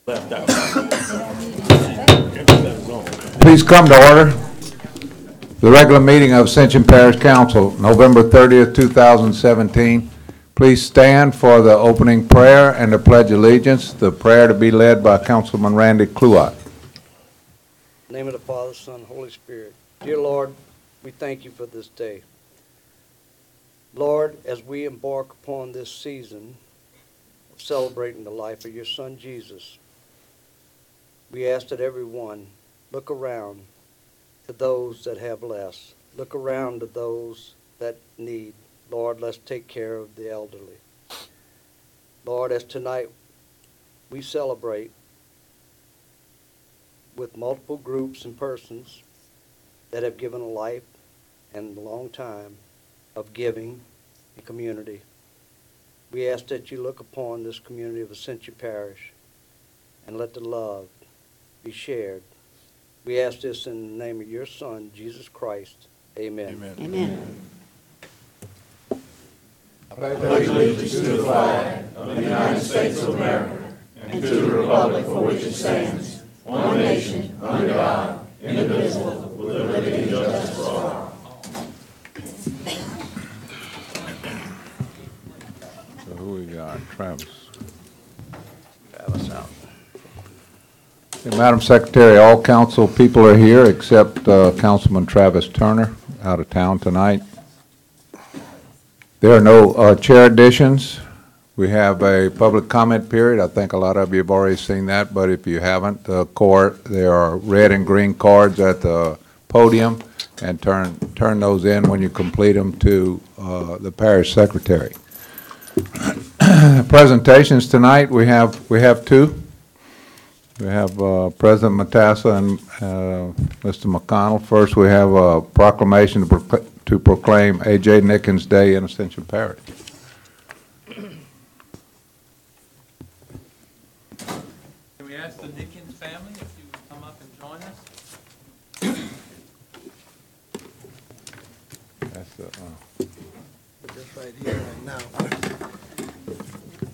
Please come to order. The regular meeting of Ascension Parish Council, November 30th, 2017. Please stand for the opening prayer and the Pledge of Allegiance. The prayer to be led by Councilman Randy Cluott. In the name of the Father, Son, Holy Spirit. Dear Lord, we thank you for this day. Lord, as we embark upon this season of celebrating the life of your Son Jesus, we ask that everyone look around to those that have less. Look around to those that need. Lord, let's take care of the elderly. Lord, as tonight we celebrate with multiple groups and persons that have given a life and a long time of giving and community. We ask that you look upon this community of Ascension Parish and let the love be shared. We ask this in the name of your Son, Jesus Christ. Amen. Amen. Amen. I pledge allegiance to the flag of the United States of America and to the republic for which it stands, one nation, under God, indivisible, with liberty and justice for all. So who we got? Travis. Travis out. Okay, Madam Secretary, all council people are here except Councilman Travis Turner, out of town tonight. There are no chair additions. We have a public comment period. I think a lot of you have already seen that, but if you haven't, there are red and green cards at the podium, and turn those in when you complete them to the parish secretary. Presentations tonight, we have two. We have President Matassa and Mr. McConnell. First, we have a proclamation to proclaim A.J. Nickens Day in Ascension Parish. Can we ask the Nickens family if you would come up and join us? That's the, Just right here, right now.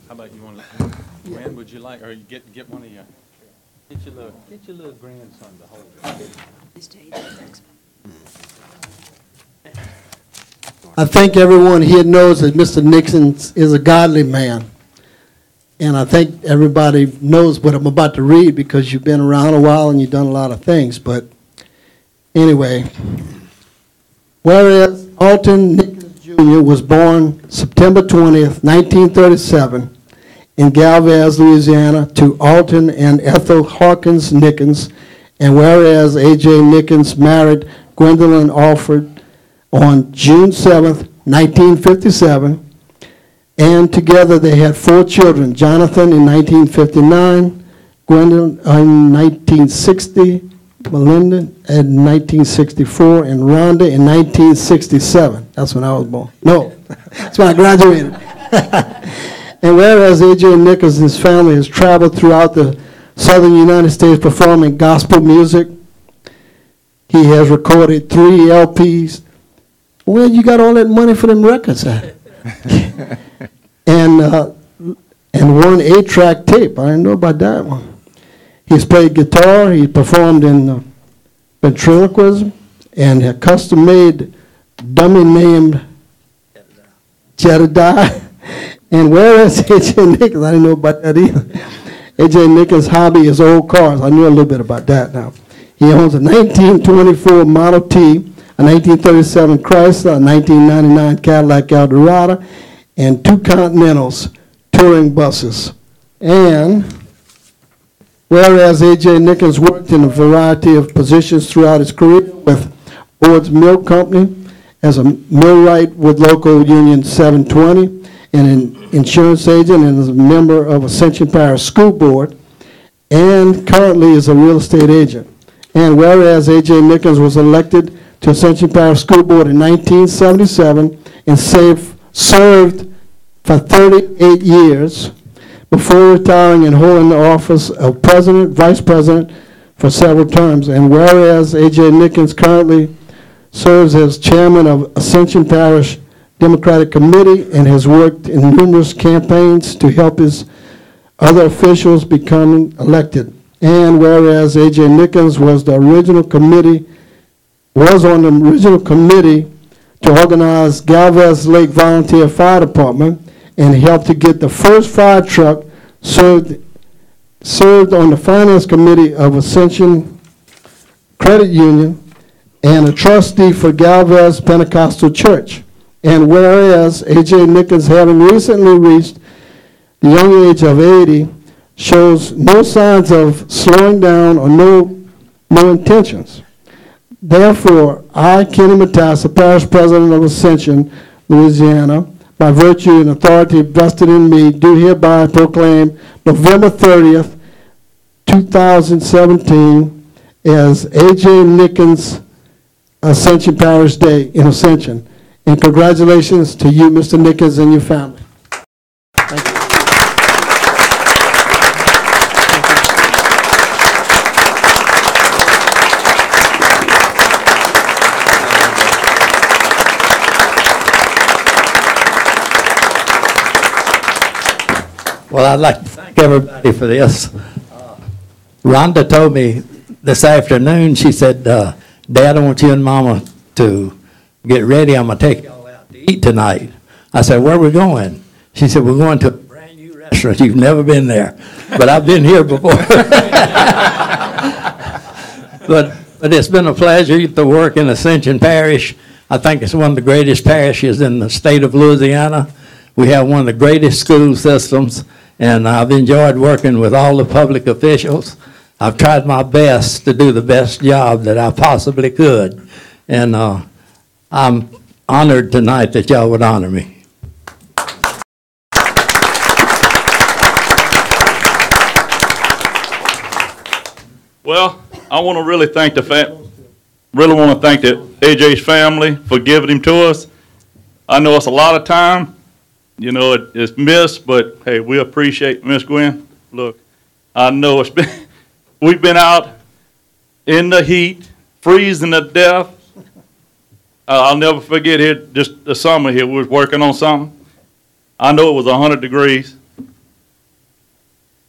How about you want to, Gwen, would you like, or you get one of your, get your little grandson to hold it. I think everyone here knows that Mr. Nixon is a godly man. And I think everybody knows what I'm about to read because you've been around a while and you've done a lot of things. But anyway, whereas Alton Nickens Jr. was born September 20th, 1937, in Galvez, Louisiana, to Alton and Ethel Hawkins Nickens, and whereas A.J. Nickens married Gwendolyn Alford on June 7th, 1957, and together they had 4 children, Jonathan in 1959, Gwendolyn in 1960, Melinda in 1964, and Rhonda in 1967. That's when I was born. No, that's when I graduated. And whereas A.J. Nickens and his family has traveled throughout the southern United States performing gospel music, he has recorded 3 LPs. Where you got all that money for them records at? and 1 8-track tape. I didn't know about that one. He's played guitar. He performed in ventriloquism and a custom-made dummy named Jedediah. And whereas A.J. Nickens, I didn't know about that either. A.J. Nickens' hobby is old cars. I knew a little bit about that now. He owns a 1924 Model T, a 1937 Chrysler, a 1999 Cadillac Eldorado, and 2 Continentals touring buses. And whereas A.J. Nickens worked in a variety of positions throughout his career with Ford's Milk Company, as a millwright with local union 720, and an insurance agent, and is a member of Ascension Parish School Board, and currently is a real estate agent. And whereas A.J. Nickens was elected to Ascension Parish School Board in 1977 and served for 38 years before retiring and holding the office of president, vice president for several terms. And whereas A.J. Nickens currently serves as chairman of Ascension Parish Democratic Committee and has worked in numerous campaigns to help his other officials becoming elected. And whereas A.J. Nickens was on the original committee to organize Galvez Lake Volunteer Fire Department and helped to get the first fire truck, served on the finance committee of Ascension Credit Union, and a trustee for Galvez Pentecostal Church. And whereas A.J. Nickens, having recently reached the young age of 80, shows no signs of slowing down or no intentions. Therefore, I, Kenny Matassa, Parish President of Ascension, Louisiana, by virtue and authority vested in me, do hereby proclaim November 30th, 2017 as A.J. Nickens Ascension Parish Day in Ascension. And congratulations to you, Mr. Nickens, and your family. Thank you. Well, I'd like to thank everybody for this. Rhonda told me this afternoon, she said, Dad, I want you and Mama to get ready. I'm going to take y'all out to eat tonight. I said, where are we going? She said, we're going to a brand new restaurant. You've never been there, but I've been here before. But it's been a pleasure to work in Ascension Parish. I think it's one of the greatest parishes in the state of Louisiana. We have one of the greatest school systems, and I've enjoyed working with all the public officials. I've tried my best to do the best job that I possibly could, and I'm honored tonight that y'all would honor me. Well, I want to really thank the AJ's family for giving him to us. I know it's a lot of time. You know, it's missed, but hey, we appreciate Miss Gwen. Look, I know we've been out in the heat, freezing to death. I'll never forget here, just the summer here, we was working on something. I know it was 100 degrees.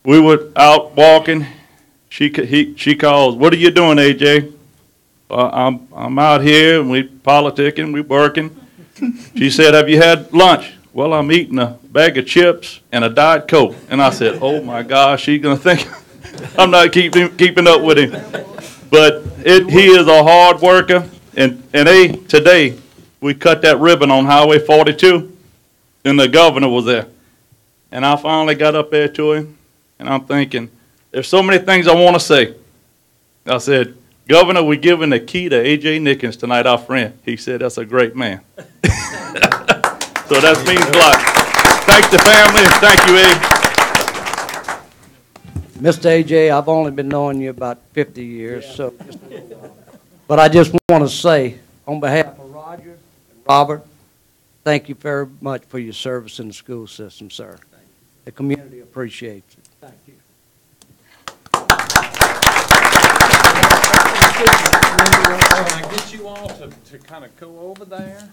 We were out walking. She calls, what are you doing, AJ? I'm out here, and we politicking, we working. She said, have you had lunch? Well, I'm eating a bag of chips and a Diet Coke. And I said, oh my gosh, she's going to think I'm not keeping up with him. But he is a hard worker. And today, we cut that ribbon on Highway 42, and the governor was there. And I finally got up there to him, and I'm thinking, there's so many things I want to say. I said, Governor, we're giving the key to A.J. Nickens tonight, our friend. He said, that's a great man. So that means a lot. Thank the family, and thank you, Mr. A.J., I've only been knowing you about 50 years, so. But I just want to say, on behalf of Roger and Robert, thank you very much for your service in the school system, sir. The community appreciates it. Thank you. Can I get you all to kind of go over there?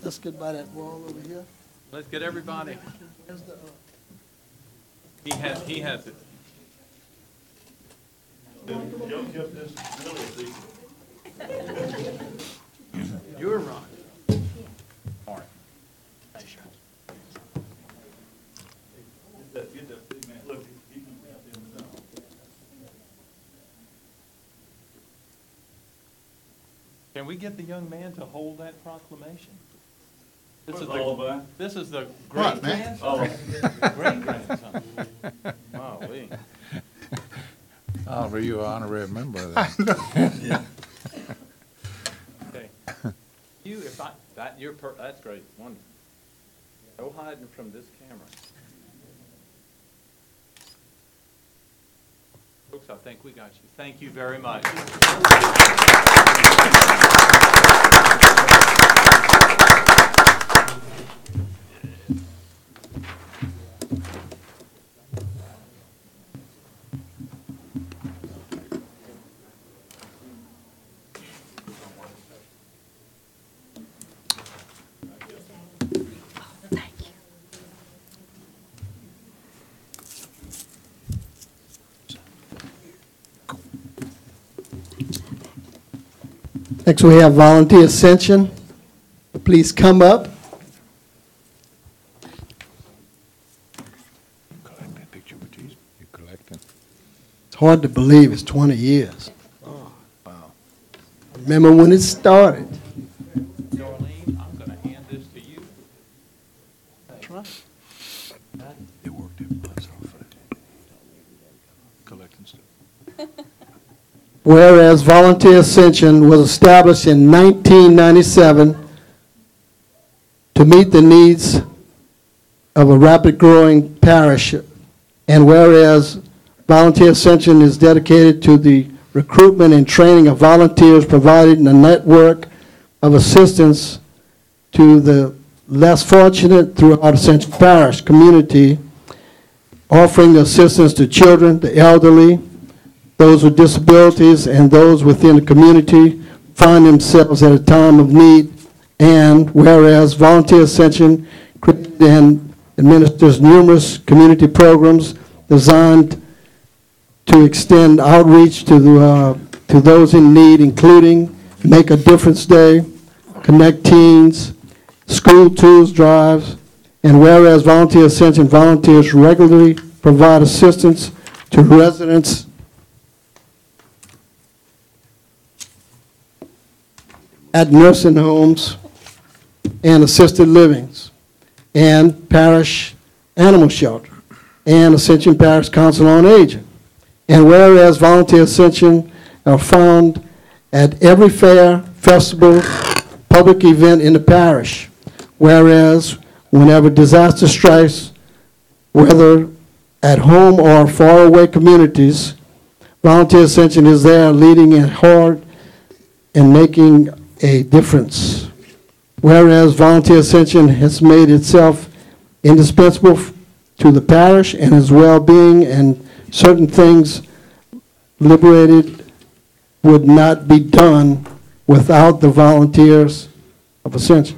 Let's get by that wall over here. Let's get everybody. He has it. You're right. All right. Can we get the young man to hold that proclamation? This is the great grandson. Great grandson. Wow, Oliver, you are honorary member of that. yeah. Okay. That's great. Wonderful. No hiding from this camera. Folks, I think we got you. Thank you very much. Next, we have Volunteer Ascension. Please come up. Collect that picture with you. You're collecting. It's hard to believe it's 20 years. Oh, wow. Remember when it started? Darlene, I'm going to hand this to you. That's right. They worked their butts off for that. Collecting stuff. Whereas Volunteer Ascension was established in 1997 to meet the needs of a rapid growing parish, and whereas Volunteer Ascension is dedicated to the recruitment and training of volunteers, providing a network of assistance to the less fortunate throughout Ascension Parish community, offering assistance to children, the elderly, those with disabilities, and those within the community find themselves at a time of need. And whereas Volunteer Ascension creates and administers numerous community programs designed to extend outreach to those in need, including Make a Difference Day, Connect Teens, School Tools Drives, and whereas Volunteer Ascension volunteers regularly provide assistance to residents at nursing homes and assisted livings and parish animal shelter and Ascension Parish Council on Aging. And whereas Volunteer Ascension are found at every fair, festival, public event in the parish, whereas whenever disaster strikes, whether at home or faraway communities, Volunteer Ascension is there leading it hard and making a difference. Whereas Volunteer Ascension has made itself indispensable to the parish and its well-being, and certain things liberated would not be done without the volunteers of Ascension.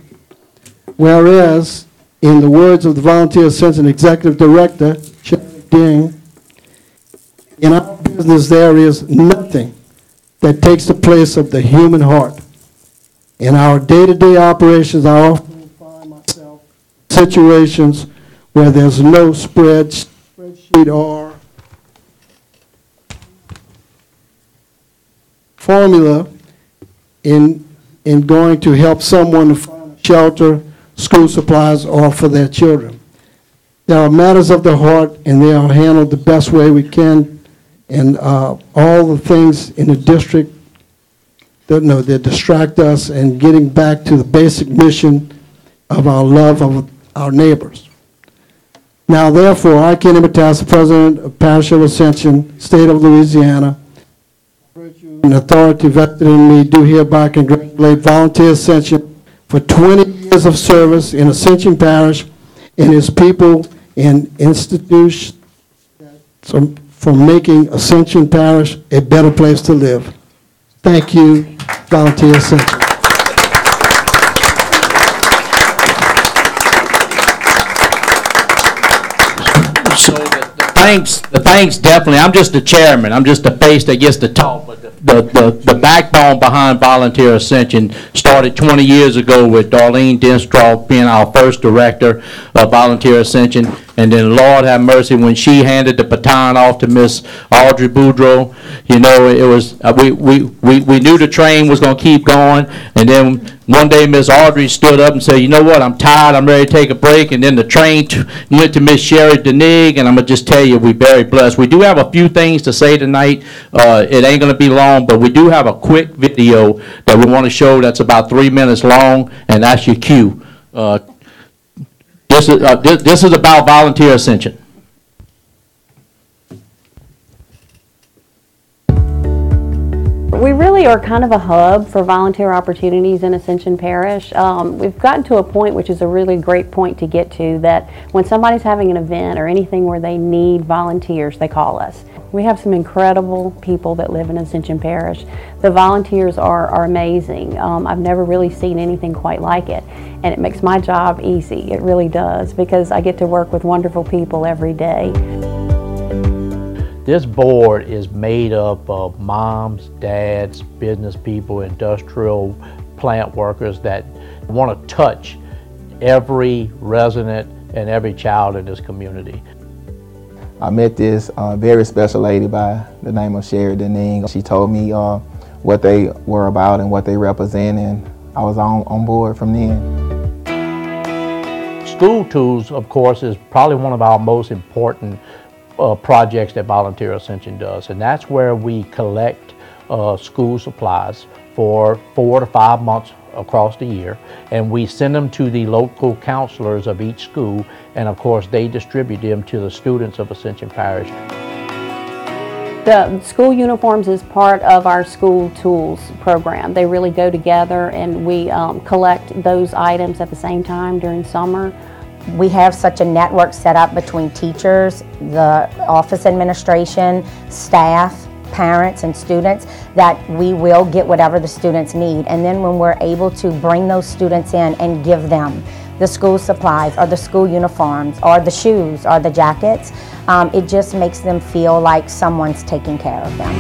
Whereas, in the words of the Volunteer Ascension Executive Director, Sharon Ding, in our business there is nothing that takes the place of the human heart. In our day-to-day operations, I often find myself in situations where there's no spreadsheet or formula in going to help someone to find shelter, school supplies, or for their children. There are matters of the heart, and they are handled the best way we can, and all the things in the district that distract us and getting back to the basic mission of our love of our neighbors. Now, therefore, I, Kenny Mattas, the President of Parish of Ascension, State of Louisiana, and authority vested in me, do hereby congratulate Volunteer Ascension for 20 years of service in Ascension Parish and its people and institutions for making Ascension Parish a better place to live. Thank you, Volunteer Ascension. So the thanks definitely, I'm just the chairman, I'm just the face that gets to talk, but the backbone behind Volunteer Ascension started 20 years ago with Darlene Denstroff being our first director of Volunteer Ascension, and then Lord have mercy, when she handed the baton off to Miss Audrey Boudreau, you know, it was, we knew the train was going to keep going, and then one day Miss Audrey stood up and said, you know what, I'm tired, I'm ready to take a break, and then the train went to Miss Sherry Denig, and I'm going to just tell you, we're very blessed. We do have a few things to say tonight. It ain't going to be long, but we do have a quick video that we want to show that's about 3 minutes long, and that's your cue. This is about Volunteer Ascension. We really are kind of a hub for volunteer opportunities in Ascension Parish. We've gotten to a point, which is a really great point to get to, that when somebody's having an event or anything where they need volunteers, they call us. We have some incredible people that live in Ascension Parish. The volunteers are amazing. I've never really seen anything quite like it, and it makes my job easy. It really does, because I get to work with wonderful people every day. This board is made up of moms, dads, business people, industrial plant workers that want to touch every resident and every child in this community. I met this very special lady by the name of Sherry Denning. She told me what they were about and what they represent, and I was on board from then. School Tools, of course, is probably one of our most important projects that Volunteer Ascension does, and that's where we collect school supplies for 4 to 5 months across the year, and we send them to the local counselors of each school, and of course they distribute them to the students of Ascension Parish. The school uniforms is part of our School Tools program. They really go together, and we collect those items at the same time during summer. We have such a network set up between teachers, the office administration, staff, parents, and students that we will get whatever the students need. And then when we're able to bring those students in and give them the school supplies or the school uniforms or the shoes or the jackets, it just makes them feel like someone's taking care of them.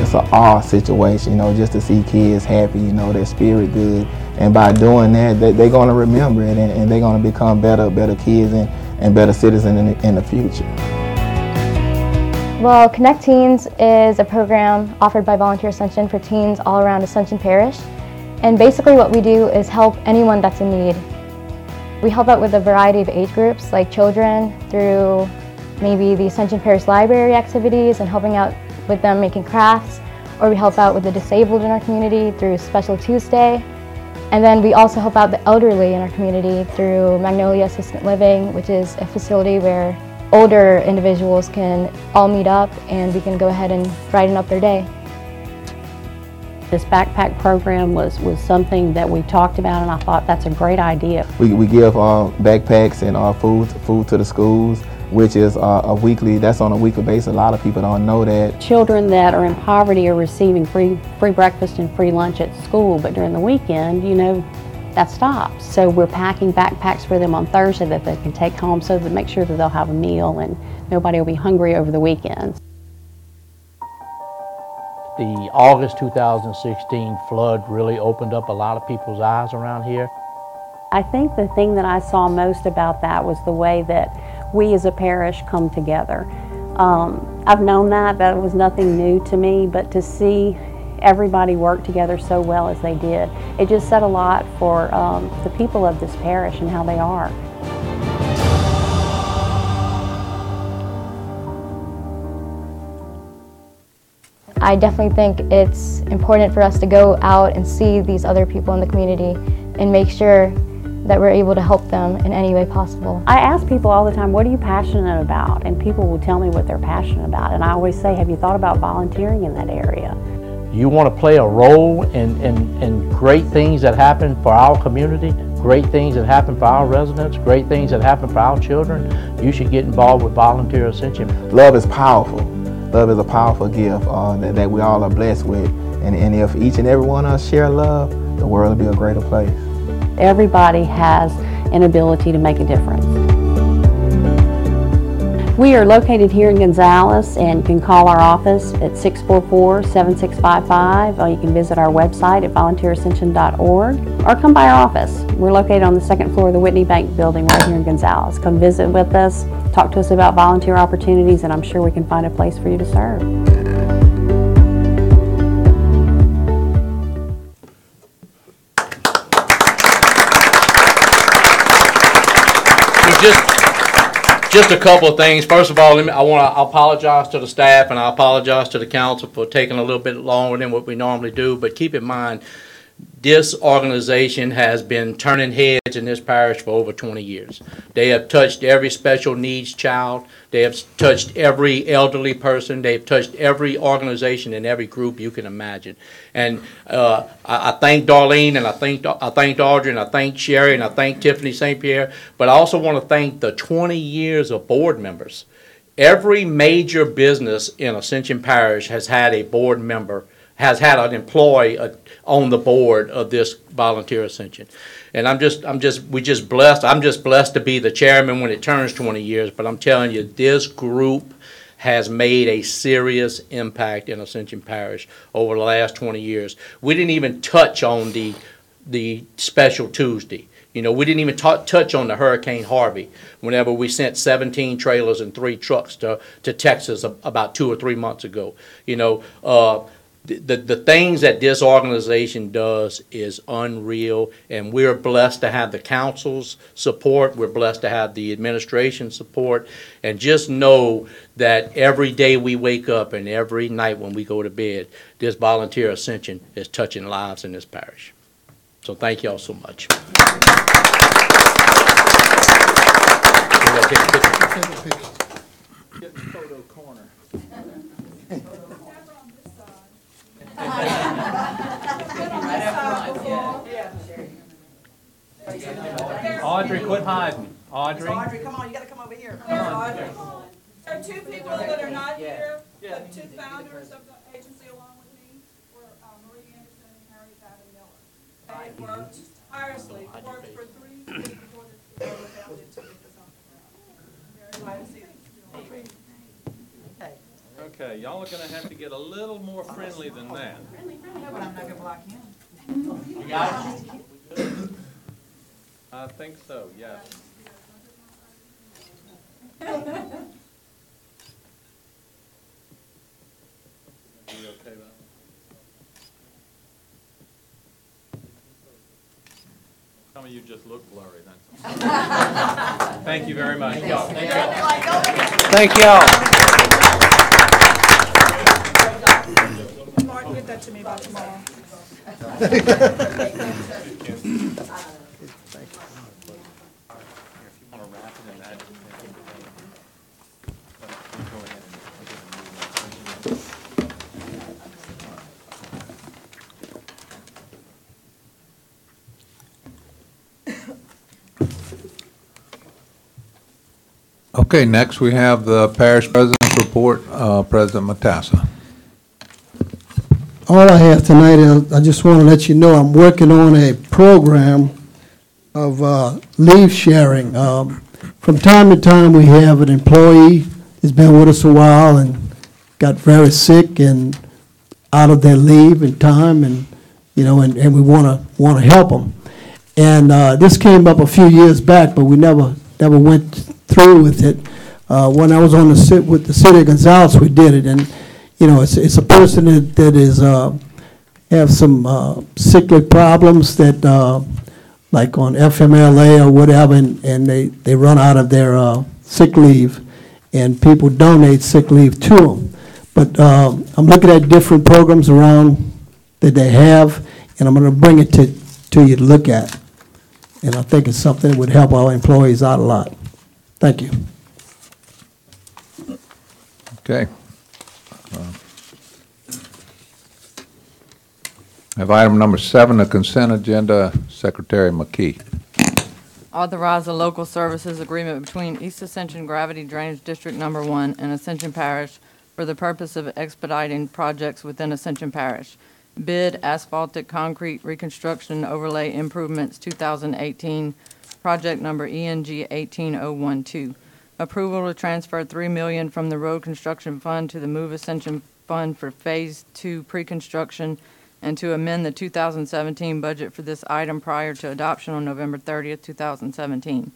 It's an awe situation, just to see kids happy, their spirit good. And by doing that, they're going to remember it, and they're going to become better kids and better citizens in the future. Well, Connect Teens is a program offered by Volunteer Ascension for teens all around Ascension Parish. And basically what we do is help anyone that's in need. We help out with a variety of age groups, like children, through maybe the Ascension Parish Library activities and helping out with them making crafts, or we help out with the disabled in our community through Special Tuesday. And then we also help out the elderly in our community through Magnolia Assisted Living, which is a facility where older individuals can all meet up and we can go ahead and brighten up their day. This backpack program was something that we talked about, and I thought that's a great idea. We give backpacks and food to the schools, which is that's on a weekly basis. A lot of people don't know that. Children that are in poverty are receiving free breakfast and free lunch at school, but during the weekend, that stops. So we're packing backpacks for them on Thursday that they can take home, so to make sure that they'll have a meal and nobody will be hungry over the weekends. The August 2016 flood really opened up a lot of people's eyes around here. I think the thing that I saw most about that was the way that we as a parish come together. I've known that was nothing new to me, but to see everybody work together so well as they did, it just said a lot for the people of this parish and how they are. I definitely think it's important for us to go out and see these other people in the community and make sure that we're able to help them in any way possible. I ask people all the time, what are you passionate about? And people will tell me what they're passionate about. And I always say, have you thought about volunteering in that area? You want to play a role in great things that happen for our community, great things that happen for our residents, great things that happen for our children, you should get involved with Volunteer Ascension. Love is powerful. Love is a powerful gift that we all are blessed with. And if each and every one of us share love, the world will be a greater place. Everybody has an ability to make a difference. We are located here in Gonzales, and you can call our office at 644-7655, or you can visit our website at volunteerascension.org, or come by our office. We're located on the second floor of the Whitney Bank building right here in Gonzales. Come visit with us, talk to us about volunteer opportunities, and I'm sure we can find a place for you to serve. Just a couple of things. First of all, I want to apologize to the staff, and I apologize to the council for taking a little bit longer than what we normally do. But keep in mind, this organization has been turning heads in this parish for over 20 years. They have touched every special needs child. They have touched every elderly person. They've touched every organization and every group you can imagine. And I thank Darlene, and I thank Audrey, and I thank Sherry, and I thank Tiffany St. Pierre. But I also want to thank the 20 years of board members. Every major business in Ascension Parish has had a board member, has had an employee on the board of this Volunteer Ascension. And I'm just blessed. I'm just blessed to be the chairman when it turns 20 years, but I'm telling you, this group has made a serious impact in Ascension Parish over the last 20 years. We didn't even touch on the Special Tuesday. You know, we didn't even touch on the Hurricane Harvey whenever we sent 17 trailers and 3 trucks to Texas about 2 or 3 months ago. You know, the things that this organization does is unreal, and we're blessed to have the council's support. We're blessed to have the administration support, and just know that every day we wake up and every night when we go to bed, this Volunteer Ascension is touching lives in this parish. So thank y'all so much. Get the photo corner. Audrey, quit hiding. Audrey. Audrey, come on, you gotta come over here. Come on. Audrey. There are 2 people that are not here, the 2 founders of the agency along with me were Marie Anderson and Harry Gavin Miller. They worked tirelessly, worked for 3 years before this was founded to get this off the ground. I'm very glad to see them. Okay, y'all are going to have to get a little more friendly than that. No, but I'm not gonna block him. You got it? I think so, yes. You okay, Val? Some of you just look blurry, that's all. Thank you very much. Thank y'all. Thank y'all. Martin, get that to me by tomorrow. Okay, next we have the parish president's report, President Matassa. All I have tonight is, I just want to let you know I'm working on a program of leave sharing. From time to time, we have an employee that's been with us a while and got very sick and out of their leave in time, and you know, and we want to help them. And this came up a few years back, but we never went through with it. When I was on with the city of Gonzales, we did it, and you know, it's a person that is have some sickly problems that like on FMLA or whatever, and they run out of their sick leave, and people donate sick leave to them. But I'm looking at different programs around that they have, and I'm going to bring it to you to look at. And I think it's something that would help our employees out a lot. Thank you. Okay. Have item number 7, the consent agenda, Secretary McKee. Authorize a local services agreement between East Ascension Gravity Drainage District Number 1 and Ascension Parish for the purpose of expediting projects within Ascension Parish. Bid asphaltic concrete reconstruction overlay improvements 2018, project number ENG 18012. Approval to transfer $3 million from the road construction fund to the Move Ascension Fund for Phase 2 pre-construction, and to amend the 2017 budget for this item prior to adoption on November 30th, 2017.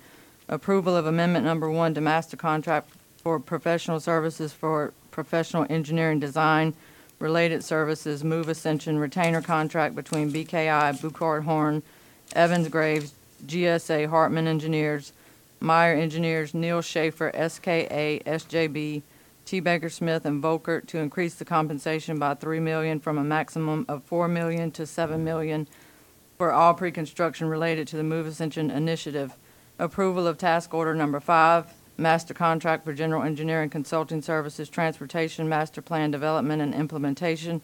Approval of amendment number 1 to master contract for professional services for professional engineering design, related services, Move Ascension retainer contract between BKI, Buchard Horn, Evans Graves, GSA Hartman Engineers, Meyer Engineers, Neil Schaefer, SKA, SJB, T. Baker Smith, and Volkert to increase the compensation by $3 million from a maximum of $4 million to $7 million for all pre-construction related to the Move Ascension initiative. Approval of task order number 5, master contract for general engineering consulting services, transportation, master plan development and implementation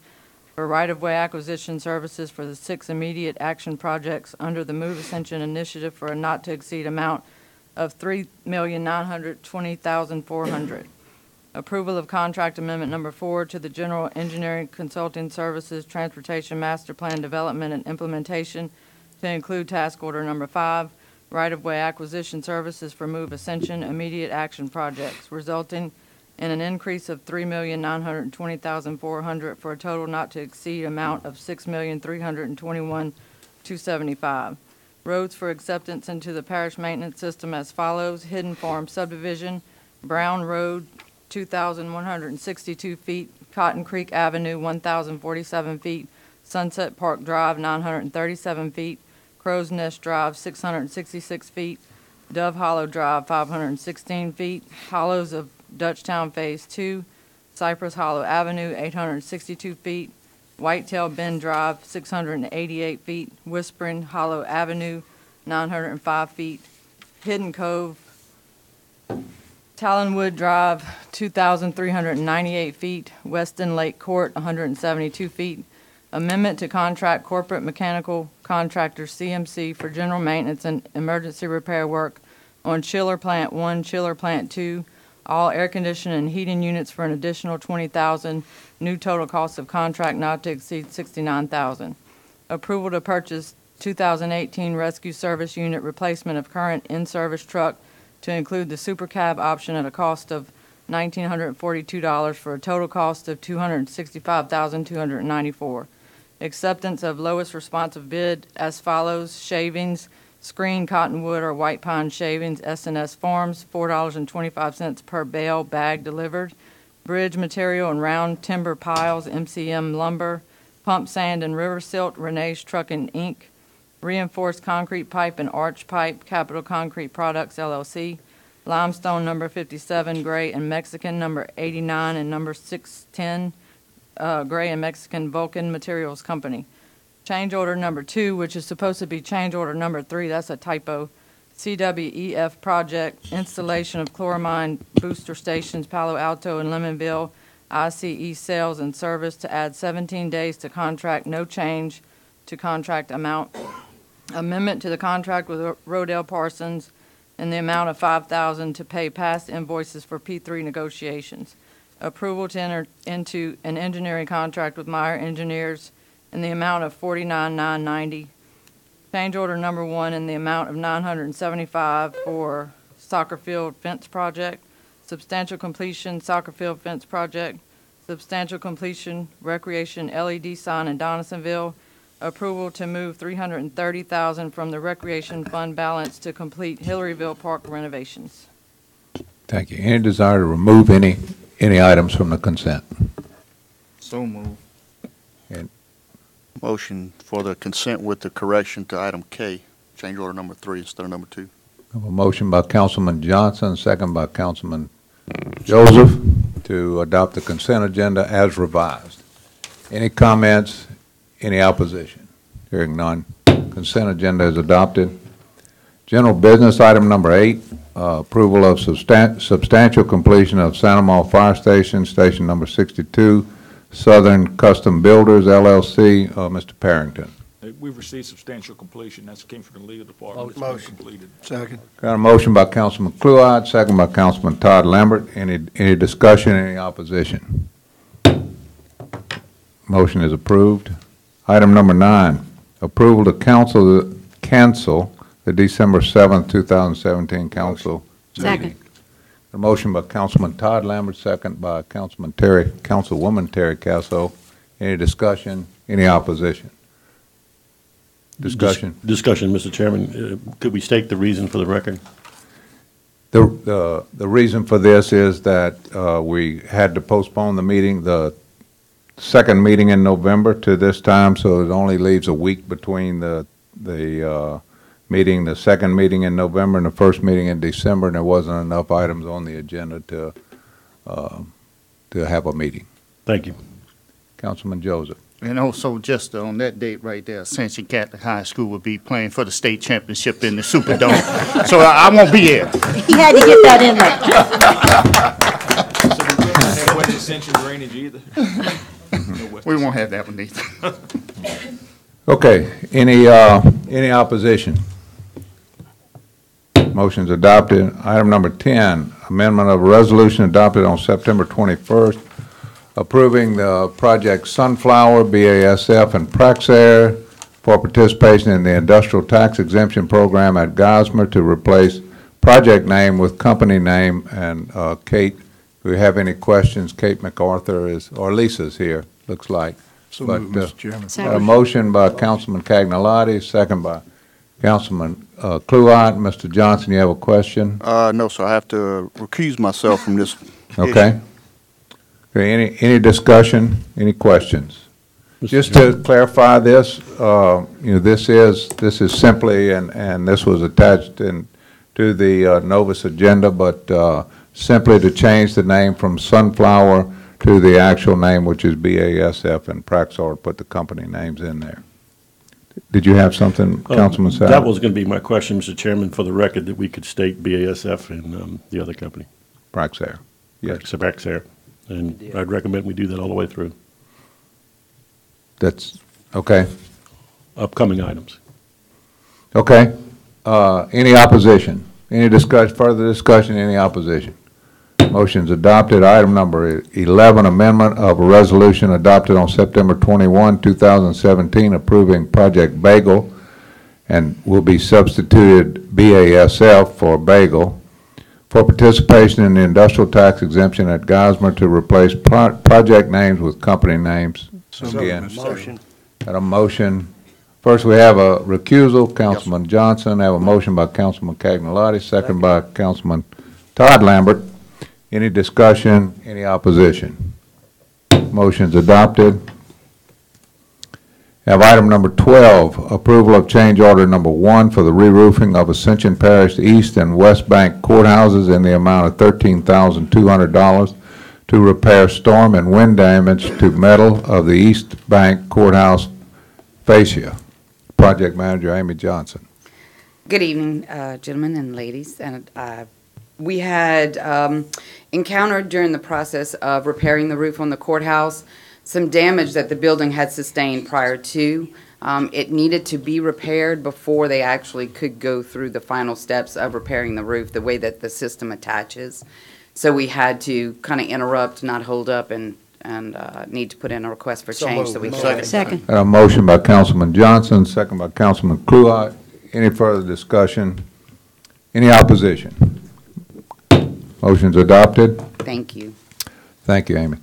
for right-of-way acquisition services for the 6 immediate action projects under the Move Ascension initiative for a not-to-exceed amount of $3,920,400. Approval of contract amendment number 4 to the General Engineering Consulting Services Transportation Master Plan Development and Implementation to include task order number 5, right-of-way acquisition services for Move Ascension immediate action projects, resulting in an increase of $3,920,400 for a total not to exceed amount of $6,321,275. Roads for acceptance into the parish maintenance system as follows: Hidden Farm Subdivision, Brown Road, 2,162 feet, Cotton Creek Avenue, 1,047 feet, Sunset Park Drive, 937 feet, Crow's Nest Drive, 666 feet, Dove Hollow Drive, 516 feet, Hollows of Dutchtown Phase 2, Cypress Hollow Avenue, 862 feet, Whitetail Bend Drive, 688 feet, Whispering Hollow Avenue, 905 feet, Hidden Cove, Talonwood Drive, 2,398 feet, Weston Lake Court, 172 feet, amendment to contract corporate mechanical contractor CMC for general maintenance and emergency repair work on Chiller Plant 1, Chiller Plant 2, all air conditioning and heating units for an additional $20,000, new total cost of contract not to exceed $69,000. Approval to purchase 2018 Rescue Service Unit replacement of current in-service truck to include the Super Cab option at a cost of $1,942 for a total cost of $265,294. Acceptance of lowest responsive bid as follows: shavings, screen cottonwood or white pine shavings, S&S Farms, $4.25 per bale bag delivered. Bridge material and round timber piles, MCM Lumber. Pump sand and river silt, Renee's Trucking Inc. Reinforced concrete pipe and arch pipe, Capital Concrete Products, LLC. Limestone number 57, gray and Mexican, number 89 and number 610, gray and Mexican, Vulcan Materials Company. Change order number 2, which is supposed to be change order number 3, that's a typo. CWEF project, installation of chloramine booster stations, Palo Alto and Lemonville, ICE sales and service to add 17 days to contract, no change to contract amount. Amendment to the contract with Rodell Parsons in the amount of $5,000 to pay past invoices for P3 negotiations. Approval to enter into an engineering contract with Meyer Engineers in the amount of $49,990. Change order number 1 in the amount of $975 for soccer field fence project. Substantial completion soccer field fence project. Substantial completion recreation LED sign in Donaldsonville. Approval to move $330,000 from the recreation fund balance to complete Hillaryville Park renovations. Thank you. Any desire to remove any items from the consent? So moved. And motion for the consent with the correction to item K, change order number 3 instead of number 2. I have a motion by Councilman Johnson, second by Councilman Joseph, to adopt the consent agenda as revised. Any comments? Any opposition? Hearing none. Consent agenda is adopted. General business item number 8, approval of substantial completion of Santa Maria Fire Station, station number 62, Southern Custom Builders, LLC. Mr. Parrington. We've received substantial completion. That came from the legal department. It's Motion. been completed. Second. Got a motion by Councilman Kluide, second by Councilman Todd Lambert. Any discussion, any opposition? Motion is approved. Item number 9, approval to cancel the December 7th, 2017 council meeting. A motion by Councilman Todd Lambert, second by Councilwoman Terry Casso. Any discussion, any opposition? Discussion. Discussion, Mr. Chairman. Could we state the reason for the record? The reason for this is that we had to postpone the meeting, the second meeting in November to this time, so it only leaves a week between the second meeting in November and the first meeting in December, and there wasn't enough items on the agenda to have a meeting. Thank you. Councilman Joseph. And also, just on that date right there, Ascension Catholic High School will be playing for the state championship in the Superdome. So I won't be here. He had to get that in there. So we won't have West Ascension drainage either. We won't have that one either. Okay, any opposition? Motion's adopted. Item number 10, amendment of a resolution adopted on September 21st, approving the project Sunflower, BASF, and Praxair for participation in the industrial tax exemption program at Gosmer to replace project name with company name. And Kate, do we have any questions? Kate MacArthur or Lisa's here, looks like. So moved, Mr. Chairman. A motion by Councilman Cagnolati, second by Councilman Kluart. Mr. Johnson, you have a question? No, sir, I have to recuse myself from this. Okay. Okay, any discussion, any questions? Just to clarify this, this is simply, and this was attached to the Novus agenda, but simply to change the name from Sunflower to the actual name, which is BASF, and Praxair, put the company names in there. Did you have something, Councilman Sapp? That was going to be my question, Mr. Chairman, for the record, that we could state BASF and the other company. Praxair. Yes. Praxair. And I'd recommend we do that all the way through. That's, okay. Upcoming items. Okay. Any opposition? Any further discussion, any opposition? Motion's adopted. Item number 11, amendment of a resolution adopted on September 21, 2017, approving Project Bagel, and will be substituted BASF for Bagel, for participation in the industrial tax exemption at Gosmer to replace project names with company names. Again, Motion. got a motion. First, we have a recusal, Councilman Johnson. I have a motion by Councilman Cagnolati, second by Councilman Todd Lambert. Any discussion, any opposition? Motion's adopted. Have item number 12, approval of change order number 1 for the re-roofing of Ascension Parish East and West Bank courthouses in the amount of $13,200 to repair storm and wind damage to metal of the East Bank courthouse fascia. Project Manager Amy Johnson. Good evening, gentlemen and ladies. And we had encountered during the process of repairing the roof on the courthouse some damage that the building had sustained prior to. It needed to be repaired before they actually could go through the final steps of repairing the roof, the way that the system attaches. So we had to kind of interrupt, not hold up, and need to put in a request for change so we can. Second. A motion by Councilman Johnson, second by Councilman Kluart. Any further discussion? Any opposition? Motion's adopted. Thank you. Thank you, Amy.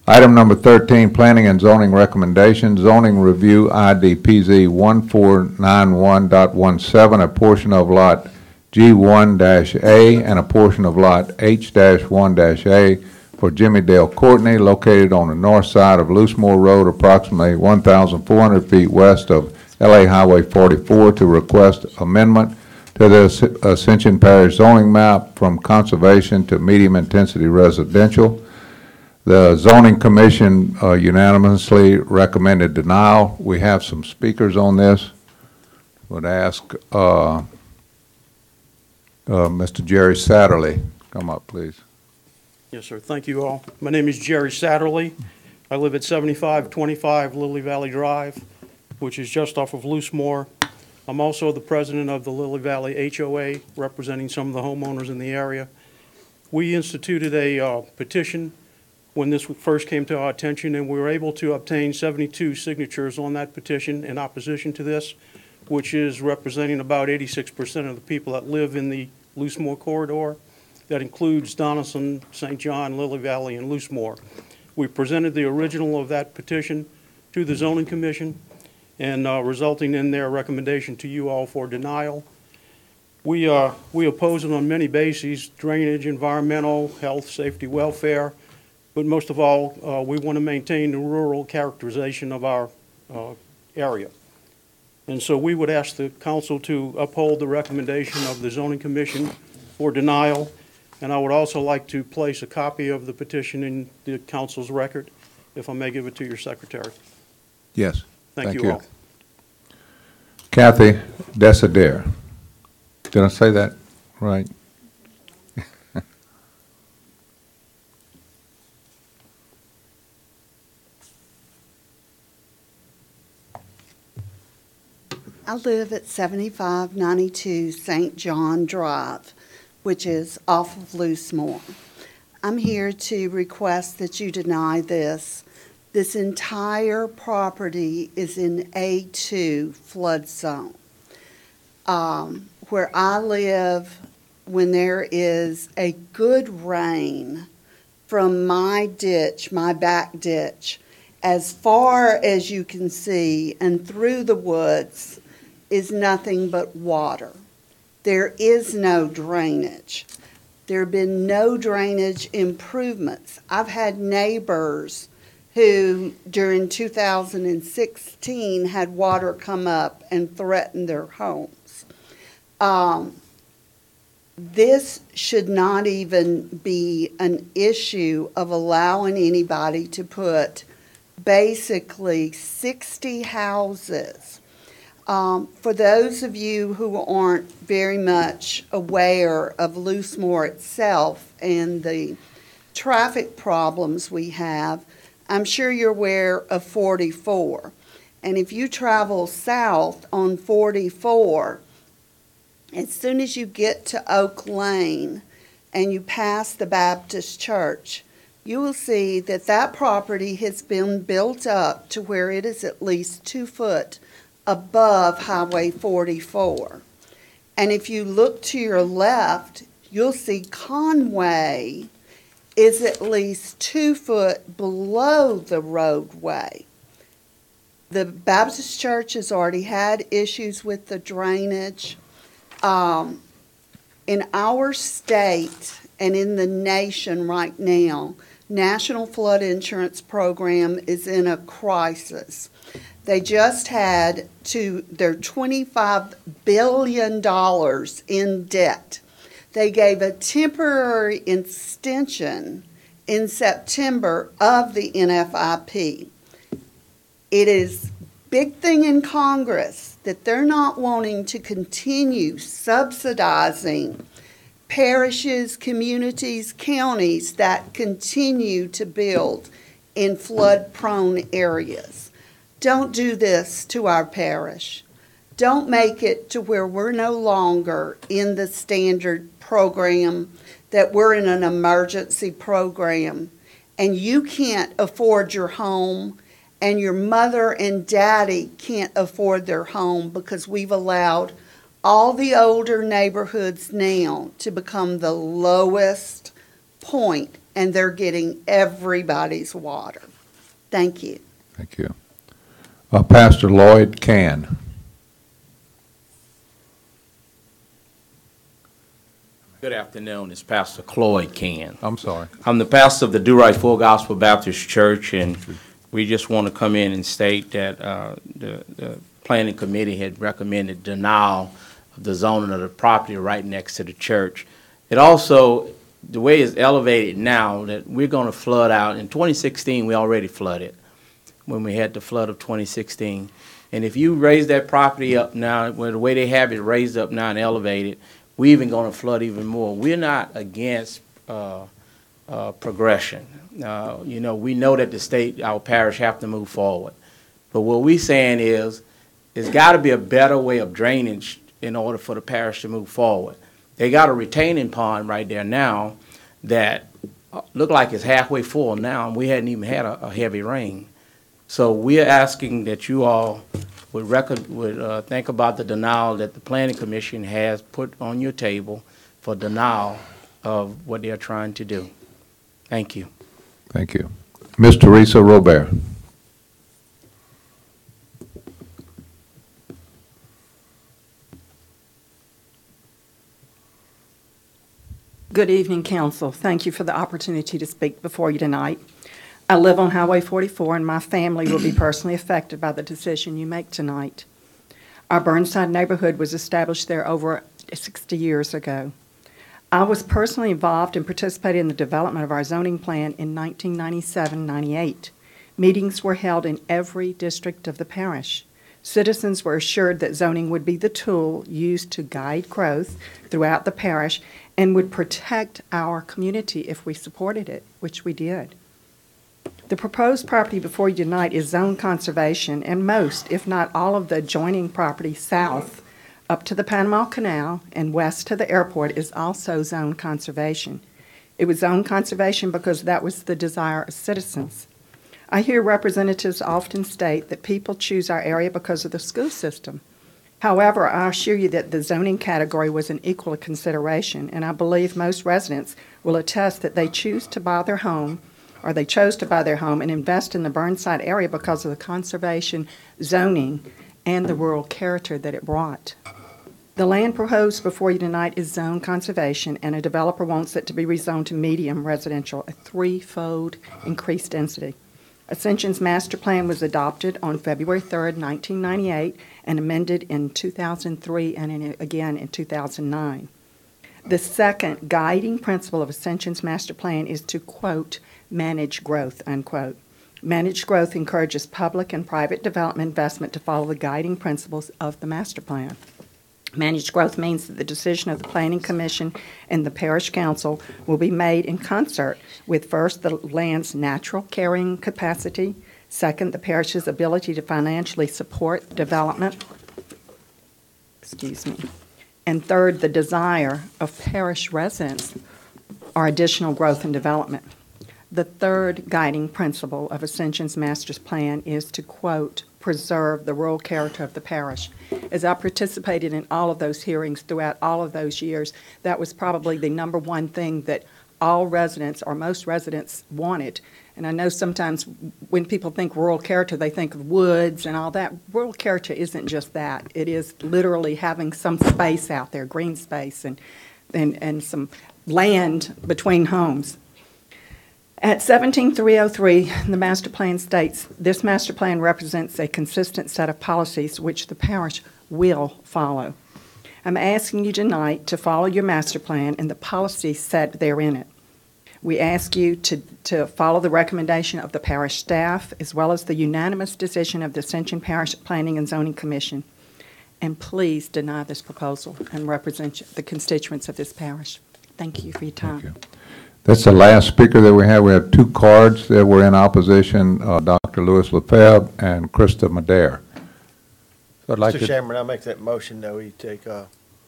Item number 13, Planning and Zoning Recommendations, Zoning Review IDPZ 1491.17, a portion of Lot G1-A and a portion of Lot H-1-A for Jimmy Dale Courtney, located on the north side of Loosemore Road, approximately 1,400 feet west of LA Highway 44, to request amendment to the Ascension Parish zoning map from conservation to medium-intensity residential. The Zoning Commission unanimously recommended denial. We have some speakers on this. Would ask Mr. Jerry Satterley, come up, please. Yes, sir. Thank you all. My name is Jerry Satterley. I live at 7525 Lily Valley Drive, which is just off of Loosemore. I'm also the president of the Lily Valley HOA, representing some of the homeowners in the area. We instituted a petition when this first came to our attention, and we were able to obtain 72 signatures on that petition in opposition to this, which is representing about 86% of the people that live in the Loosemore corridor. That includes Donelson, St. John, Lily Valley, and Loosemore. We presented the original of that petition to the Zoning Commission, and resulting in their recommendation to you all for denial. We oppose it on many bases: drainage, environmental, health, safety, welfare, but most of all, we want to maintain the rural characterization of our area. And so we would ask the council to uphold the recommendation of the Zoning Commission for denial. And I would also like to place a copy of the petition in the council's record, if I may give it to your secretary. Yes. Thank you all. Kathy Desidere. Did I say that right? I live at 7592 St. John Drive, which is off of Loosemore. I'm here to request that you deny this. This entire property is in A2 flood zone. Where I live, when there is a good rain from my ditch, my back ditch, as far as you can see and through the woods is nothing but water. There is no drainage. There have been no drainage improvements. I've had neighbors who, during 2016, had water come up and threaten their homes. This should not even be an issue of allowing anybody to put basically 60 houses. For those of you who aren't very much aware of Loosemore itself and the traffic problems we have, I'm sure you're aware of 44. And if you travel south on 44, as soon as you get to Oak Lane and you pass the Baptist Church, you will see that that property has been built up to where it is at least 2 foot above Highway 44. And if you look to your left, you'll see Conway is at least 2 foot below the roadway. The Baptist Church has already had issues with the drainage. In our state and in the nation right now, National Flood Insurance Program is in a crisis. They just had their $25 billion in debt. They gave a temporary extension in September of the NFIP. It is a big thing in Congress that they're not wanting to continue subsidizing parishes, communities, counties that continue to build in flood-prone areas. Don't do this to our parish. Don't make it to where we're no longer in the standard program, that we're in an emergency program, and you can't afford your home, and your mother and daddy can't afford their home because we've allowed all the older neighborhoods now to become the lowest point, and they're getting everybody's water. Thank you. Thank you. Pastor Lloyd Can. Good afternoon. It's Pastor Cloyd Can. I'm sorry. I'm the pastor of the Do Right Full Gospel Baptist Church, and we just want to come in and state that the planning committee had recommended denial of the zoning of the property right next to the church. It also, the way it's elevated now, that we're going to flood out. In 2016, we already flooded when we had the flood of 2016. And if you raise that property up now, well, the way they have it raised up now and elevated, we're even going to flood even more. We're not against progression. You know, we know that the state, our parish, have to move forward. But what we're saying is, there's got to be a better way of drainage in order for the parish to move forward. They got a retaining pond right there now that look like it's halfway full now, and we hadn't even had a heavy rain. So we're asking that you all would think about the denial that the Planning Commission has put on your table for denial of what they're trying to do. Thank you. Thank you. Ms. Teresa Robert. Good evening, Council. Thank you for the opportunity to speak before you tonight. I live on Highway 44, and my family will be personally affected by the decision you make tonight. Our Burnside neighborhood was established there over 60 years ago. I was personally involved and participated in the development of our zoning plan in 1997-98. Meetings were held in every district of the parish. Citizens were assured that zoning would be the tool used to guide growth throughout the parish and would protect our community if we supported it, which we did. The proposed property before you tonight is zone conservation, and most, if not all, of the adjoining property south up to the Panama Canal and west to the airport is also zone conservation. It was zone conservation because that was the desire of citizens. I hear representatives often state that people choose our area because of the school system. However, I assure you that the zoning category was an equal consideration, and I believe most residents will attest that they choose to buy their home, or they chose to buy their home and invest in the Burnside area because of the conservation zoning and the rural character that it brought. The land proposed before you tonight is zone conservation, and a developer wants it to be rezoned to medium residential, a threefold increased density. Ascension's master plan was adopted on February 3rd, 1998, and amended in 2003 and again in 2009. The second guiding principle of Ascension's master plan is to, quote, manage growth, unquote. Managed growth encourages public and private development investment to follow the guiding principles of the master plan. Managed growth means that the decision of the Planning Commission and the Parish Council will be made in concert with, first, the land's natural carrying capacity, second, the parish's ability to financially support development, and third, the desire of parish residents or additional growth and development. The third guiding principle of Ascension's master plan is to, quote, preserve the rural character of the parish. As I participated in all of those hearings throughout all of those years, that was probably the number one thing that all residents or most residents wanted. And I know sometimes when people think rural character, they think of woods and all that. Rural character isn't just that. It is literally having some space out there, green space, and some land between homes. At 17303, the master plan states, this master plan represents a consistent set of policies which the parish will follow. I'm asking you tonight to follow your master plan and the policies set therein it. We ask you to follow the recommendation of the parish staff as well as the unanimous decision of the Ascension Parish Planning and Zoning Commission. And please deny this proposal and represent the constituents of this parish. Thank you for your time. Thank you. That's the last speaker that we have. We have two cards that were in opposition, Dr. Louis Lefebvre and Krista Madere. So I'd like Mr. to... Chairman, I make that motion that we take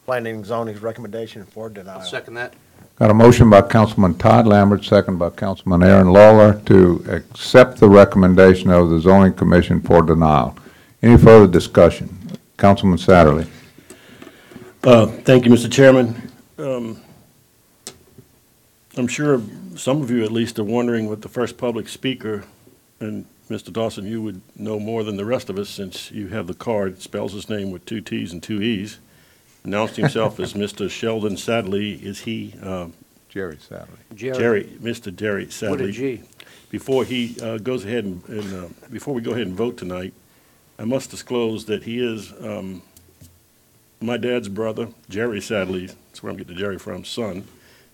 Planning and Zoning's recommendation for denial. I'll second that. Got a motion by Councilman Todd Lambert, second by Councilman Aaron Lawler to accept the recommendation of the Zoning Commission for denial. Any further discussion? Councilman Satterley. Thank you, Mr. Chairman. I'm sure some of you at least are wondering what the first public speaker, and Mr. Dawson, you would know more than the rest of us since you have the card, spells his name with 2 T's and 2 E's, announced himself as Mr. Sheldon Sadley. Is he? Jerry Sadley. Mr. Jerry Sadley. What a G. Before he goes ahead and before we go ahead and vote tonight, I must disclose that he is my dad's brother, Jerry Sadley. That's where I'm getting the Jerry from, son,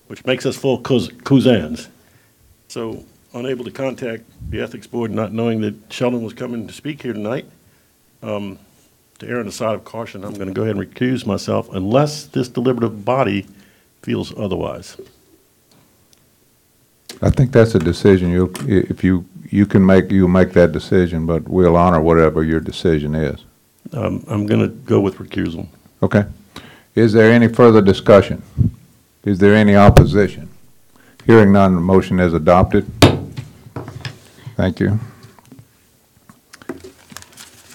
which makes us full cousins. So, unable to contact the Ethics Board, not knowing that Sheldon was coming to speak here tonight, to err on the side of caution, I'm going to go ahead and recuse myself unless this deliberative body feels otherwise. I think that's a decision. You'll make that decision, but we'll honor whatever your decision is. I'm going to go with recusal. Okay. Is there any further discussion? Is there any opposition? Hearing none, the motion is adopted. Thank you.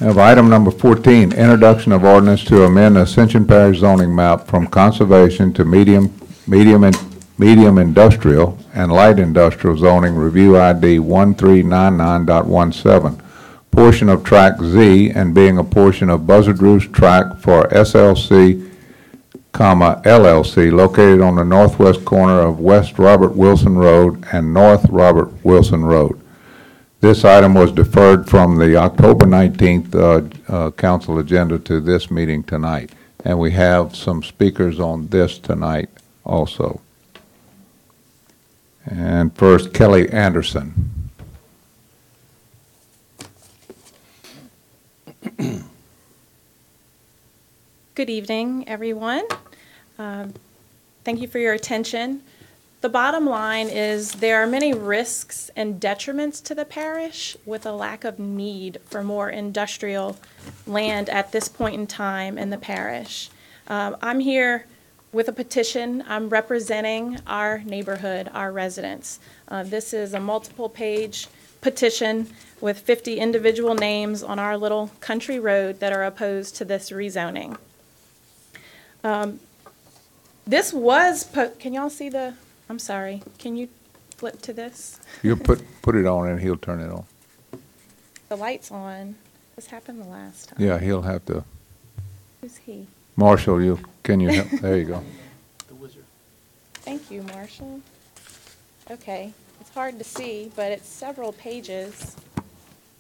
I have item number 14, introduction of ordinance to amend Ascension Parish zoning map from conservation to medium industrial and light industrial zoning, review ID 1399.17, portion of tract Z and being a portion of Buzzard Roost tract for SLC, LLC, located on the northwest corner of West Robert Wilson Road and North Robert Wilson Road. This item was deferred from the October 19th council agenda to this meeting tonight, and we have some speakers on this tonight also. And first, Kelly Anderson. Good evening, everyone. Thank you for your attention. The bottom line is there are many risks and detriments to the parish with a lack of need for more industrial land at this point in time in the parish. I'm here with a petition. I'm representing our neighborhood, our residents. This is a multiple-page petition with 50 individual names on our little country road that are opposed to this rezoning. This was, can y'all see the, I'm sorry, can you flip to this? You put it on and he'll turn it on. The light's on. This happened the last time. Yeah, he'll have to. Who's he? Marshall, can you help? There you go. The wizard. Thank you, Marshall. Okay, it's hard to see, but it's several pages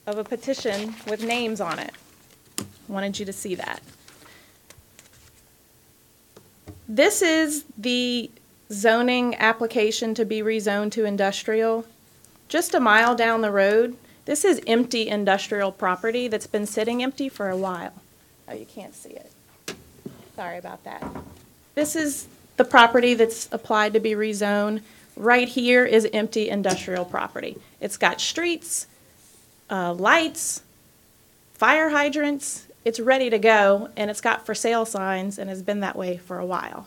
of a petition with names on it. Wanted you to see that. This is the zoning application to be rezoned to industrial. Just a mile down the road, this is empty industrial property that's been sitting empty for a while. Oh, you can't see it. Sorry about that. This is the property that's applied to be rezoned. Right here is empty industrial property. It's got streets, lights, fire hydrants. It's ready to go, and it's got for sale signs and has been that way for a while.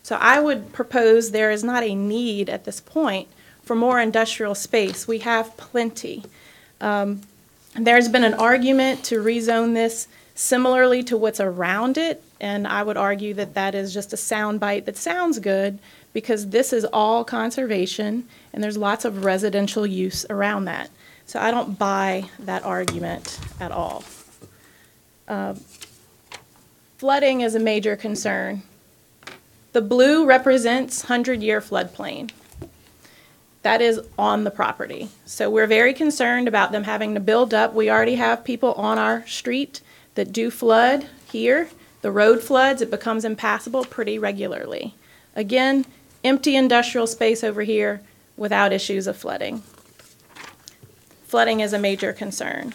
So I would propose there is not a need at this point for more industrial space. We have plenty. There's been an argument to rezone this similarly to what's around it, and I would argue that that is just a soundbite that sounds good because this is all conservation and there's lots of residential use around that. So I don't buy that argument at all. Flooding is a major concern. The blue represents 100-year floodplain. That is on the property. So we're very concerned about them having to build up. We already have people on our street that do flood here. The road floods, it becomes impassable pretty regularly. Again, empty industrial space over here without issues of flooding. Flooding is a major concern.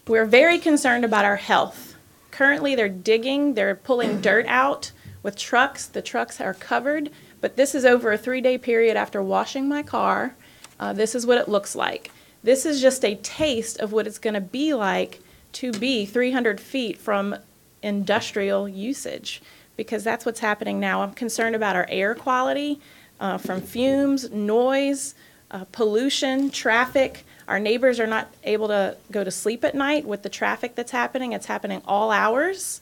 We're very concerned about our health. Currently, they're digging, they're pulling dirt out with trucks. The trucks are covered, but this is over a 3-day period after washing my car. This is what it looks like. This is just a taste of what it's going to be like to be 300 feet from industrial usage, because that's what's happening now. I'm concerned about our air quality from fumes, noise, pollution, traffic. Our neighbors are not able to go to sleep at night with the traffic that's happening. It's happening all hours.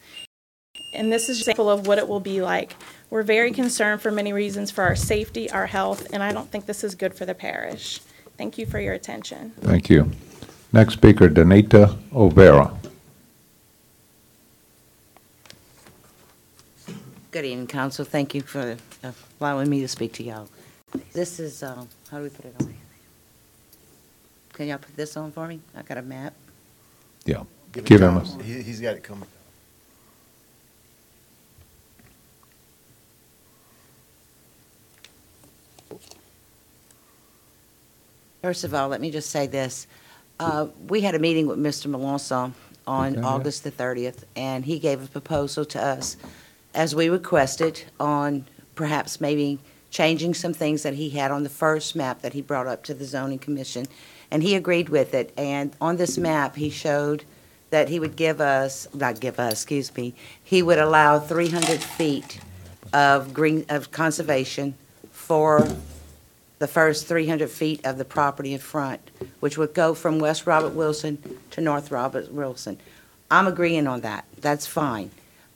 And this is an example of what it will be like. We're very concerned for many reasons for our safety, our health, and I don't think this is good for the parish. Thank you for your attention. Thank you. Next speaker, Danita Overa. Good evening, Council. Thank you for allowing me to speak to y'all. This is, how do we put it on? Can y'all put this on for me? I got a map. Yeah. Give him a. He's got it coming. First of all, let me just say this. We had a meeting with Mr. Melanson on August the 30th, and he gave a proposal to us, as we requested, on perhaps maybe changing some things that he had on the first map that he brought up to the Zoning Commission, and he agreed with it. And on this map, he showed that he would give us, not give us, excuse me, he would allow 300 feet of conservation for the first 300 feet of the property in front, which would go from West Robert Wilson to North Robert Wilson. I'm agreeing on that. That's fine.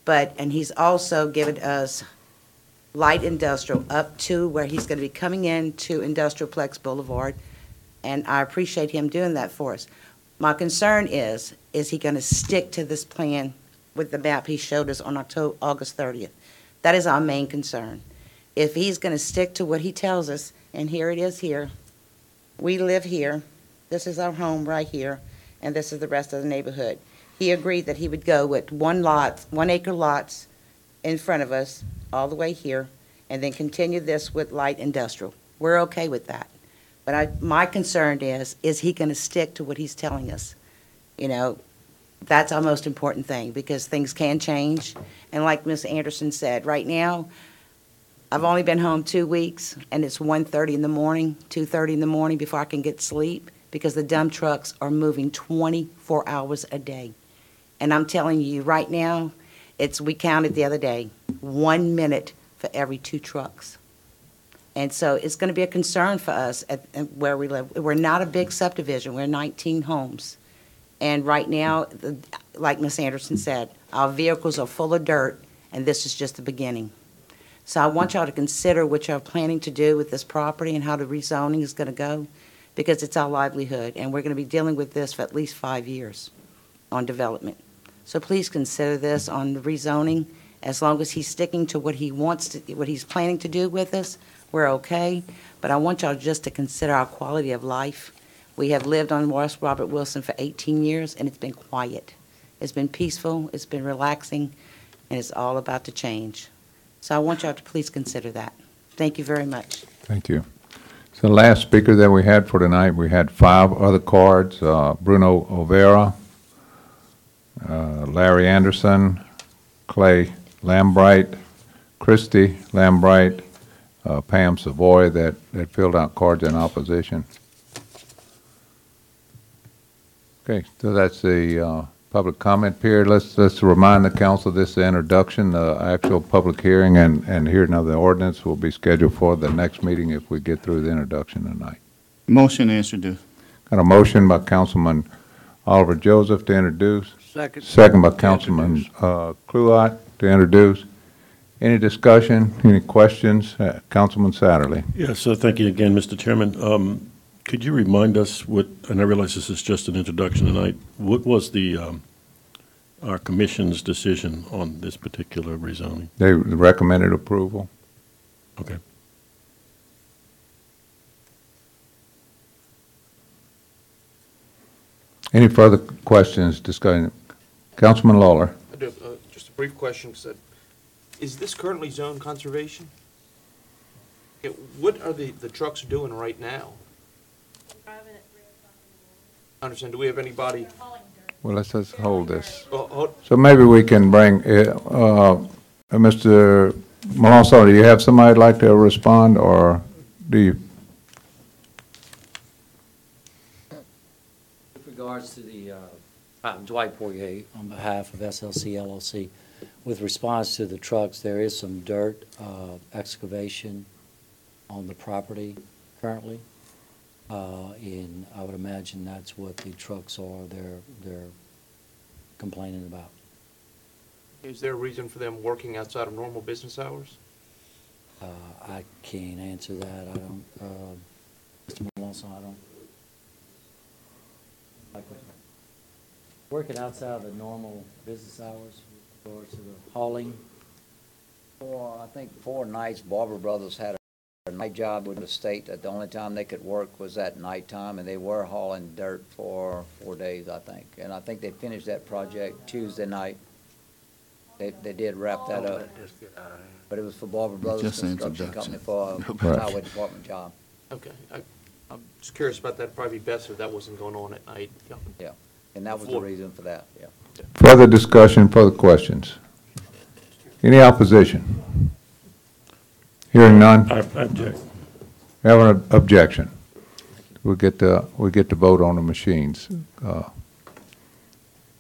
And he's also given us light industrial up to where he's going to be coming into Industrialplex Boulevard, and I appreciate him doing that for us. My concern is he going to stick to this plan with the map he showed us on August 30th? That is our main concern. If he's going to stick to what he tells us, and here it is here, we live here, this is our home right here, and this is the rest of the neighborhood. He agreed that he would go with 1 acre lots in front of us, all the way here, and then continue this with light industrial. We're okay with that. But my concern is he going to stick to what he's telling us? You know, that's our most important thing, because things can change. And like Ms. Anderson said, right now, I've only been home 2 weeks, and it's 1:30 in the morning, 2:30 in the morning before I can get sleep, because the dump trucks are moving 24 hours a day. And I'm telling you, right now, we counted the other day, 1 minute for every 2 trucks. And so it's going to be a concern for us at where we live. We're not a big subdivision. We're 19 homes. And right now, like Ms. Anderson said, our vehicles are full of dirt, and this is just the beginning. So I want y'all to consider what y'all are planning to do with this property and how the rezoning is going to go, because it's our livelihood, and we're going to be dealing with this for at least 5 years on development. So please consider this on the rezoning. As long as he's sticking to what he wants to, what he's planning to do with us, we're okay. But I want y'all just to consider our quality of life. We have lived on West Robert Wilson for 18 years, and it's been quiet. It's been peaceful, it's been relaxing, and it's all about to change. So I want y'all to please consider that. Thank you very much. Thank you. So the last speaker that we had for tonight, we had 5 other cards, Bruno Overa, Larry Anderson, Clay Lambright, Christy Lambright, Pam Savoy that filled out cards in opposition. Okay, so that's the public comment period. Let's remind the council this is the introduction. The actual public hearing and hearing of the ordinance will be scheduled for the next meeting if we get through the introduction tonight. Motion to introduce. Got a motion by Councilman Oliver Joseph to introduce. Second. Second by Councilman Kluot to introduce. Any discussion, any questions? Councilman Satterley. Yes, so thank you again, Mr. Chairman. Could you remind us what, and I realize this is just an introduction tonight, what was our commission's decision on this particular rezoning? They recommended approval. Okay. Any further questions, discussion? Councilman Lawler. I do, just a brief question. Is this currently zone conservation? What are the trucks doing right now? I understand. Do we have anybody? Well, let's just hold this. Hold. So maybe we can bring, Mr. Malonzo, do you have somebody like to respond, or do you? With regards to the, I'm Dwight Poirier on behalf of SLC LLC. With response to the trucks, there is some dirt excavation on the property currently. And I would imagine that's what the trucks are they're complaining about. Is there a reason for them working outside of normal business hours? I can't answer that. I don't, Mr. Malonzo, I don't. Working outside of the normal business hours with regards to the hauling? I think 4 nights Barber Brothers had a night job with the state that the only time they could work was at nighttime, and they were hauling dirt for 4 days, I think. And I think they finished that project Tuesday night. They did wrap that up. But it was for Barber Brothers Construction Company for a highway department job. Okay. I'm just curious about that. Probably best if that wasn't going on at night. Yeah, and that was the reason for that, yeah. Further discussion, further questions? Any opposition? Hearing none? I object. We have an objection. We get to vote on the machines.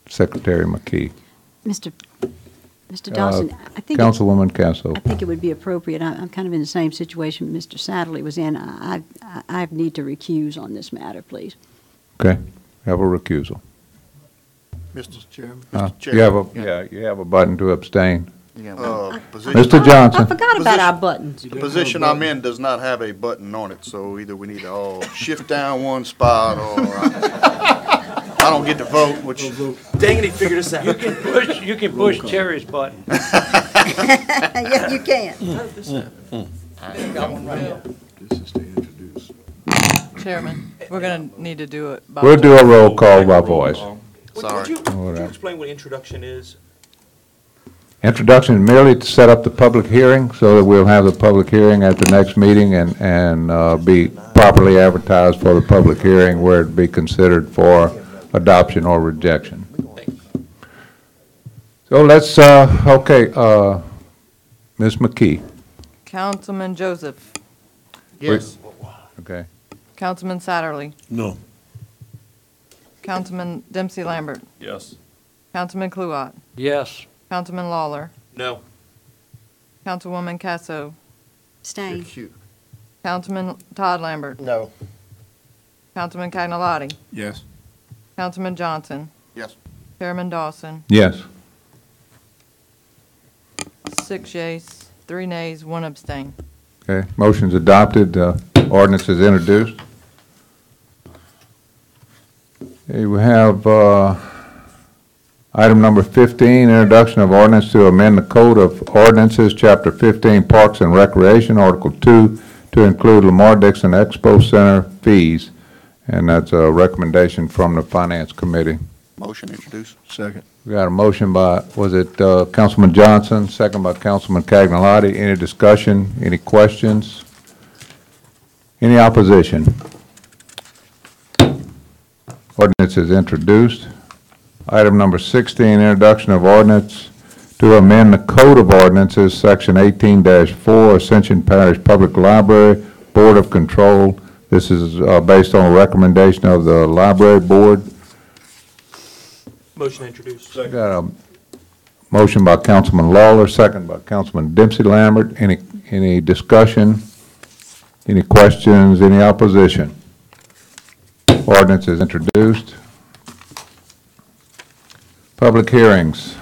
Secretary McKee. Mr. Dawson, I think Councilwoman Casso. I think it would be appropriate. I'm kind of in the same situation Mr. Satterley was in. I need to recuse on this matter, please. Okay, have a recusal. Mr. Chairman. You have a button to abstain. Mr. Johnson. I forgot about our buttons. The position I'm in does not have a button on it, so either we need to all shift down one spot, or I don't get to vote. Which dang it, he figured us out. You can push Terry's button. Yes, you can. This is to introduce. Chairman, we're going to need to do it by We'll do a roll call by voice. Would you explain what introduction is? Introduction is merely to set up the public hearing so that we'll have the public hearing at the next meeting and be properly advertised for the public hearing where it be considered for adoption or rejection. So let's, Ms. McKee. Councilman Joseph. Yes. Okay. Councilman Satterly. No. Councilman Dempsey Lambert. Yes. Councilman Kluot. Yes. Councilman Lawler. No. Councilwoman Casso. Abstain. Councilman Todd Lambert. No. Councilman Cagnolati. Yes. Councilman Johnson. Yes. Chairman Dawson. Yes. 6 yeas, 3 nays, 1 abstain. Okay, motion's adopted, ordinance is introduced. Okay, we have, item number 15, introduction of ordinance to amend the Code of Ordinances, Chapter 15, Parks and Recreation, Article 2, to include Lamar Dixon Expo Center fees. And that's a recommendation from the Finance Committee. Motion introduced. Second. We got a motion by, was it Councilman Johnson, second by Councilman Cagnolati. Any discussion, any questions? Any opposition? Ordinance is introduced. Item number 16, introduction of ordinance to amend the Code of Ordinances, Section 18-4, Ascension Parish Public Library Board of Control. This is based on a recommendation of the Library Board. Motion introduced. Got a motion by Councilman Lawler, second by Councilman Dempsey Lambert. Any discussion? Any questions? Any opposition? Ordinance is introduced. Public hearings.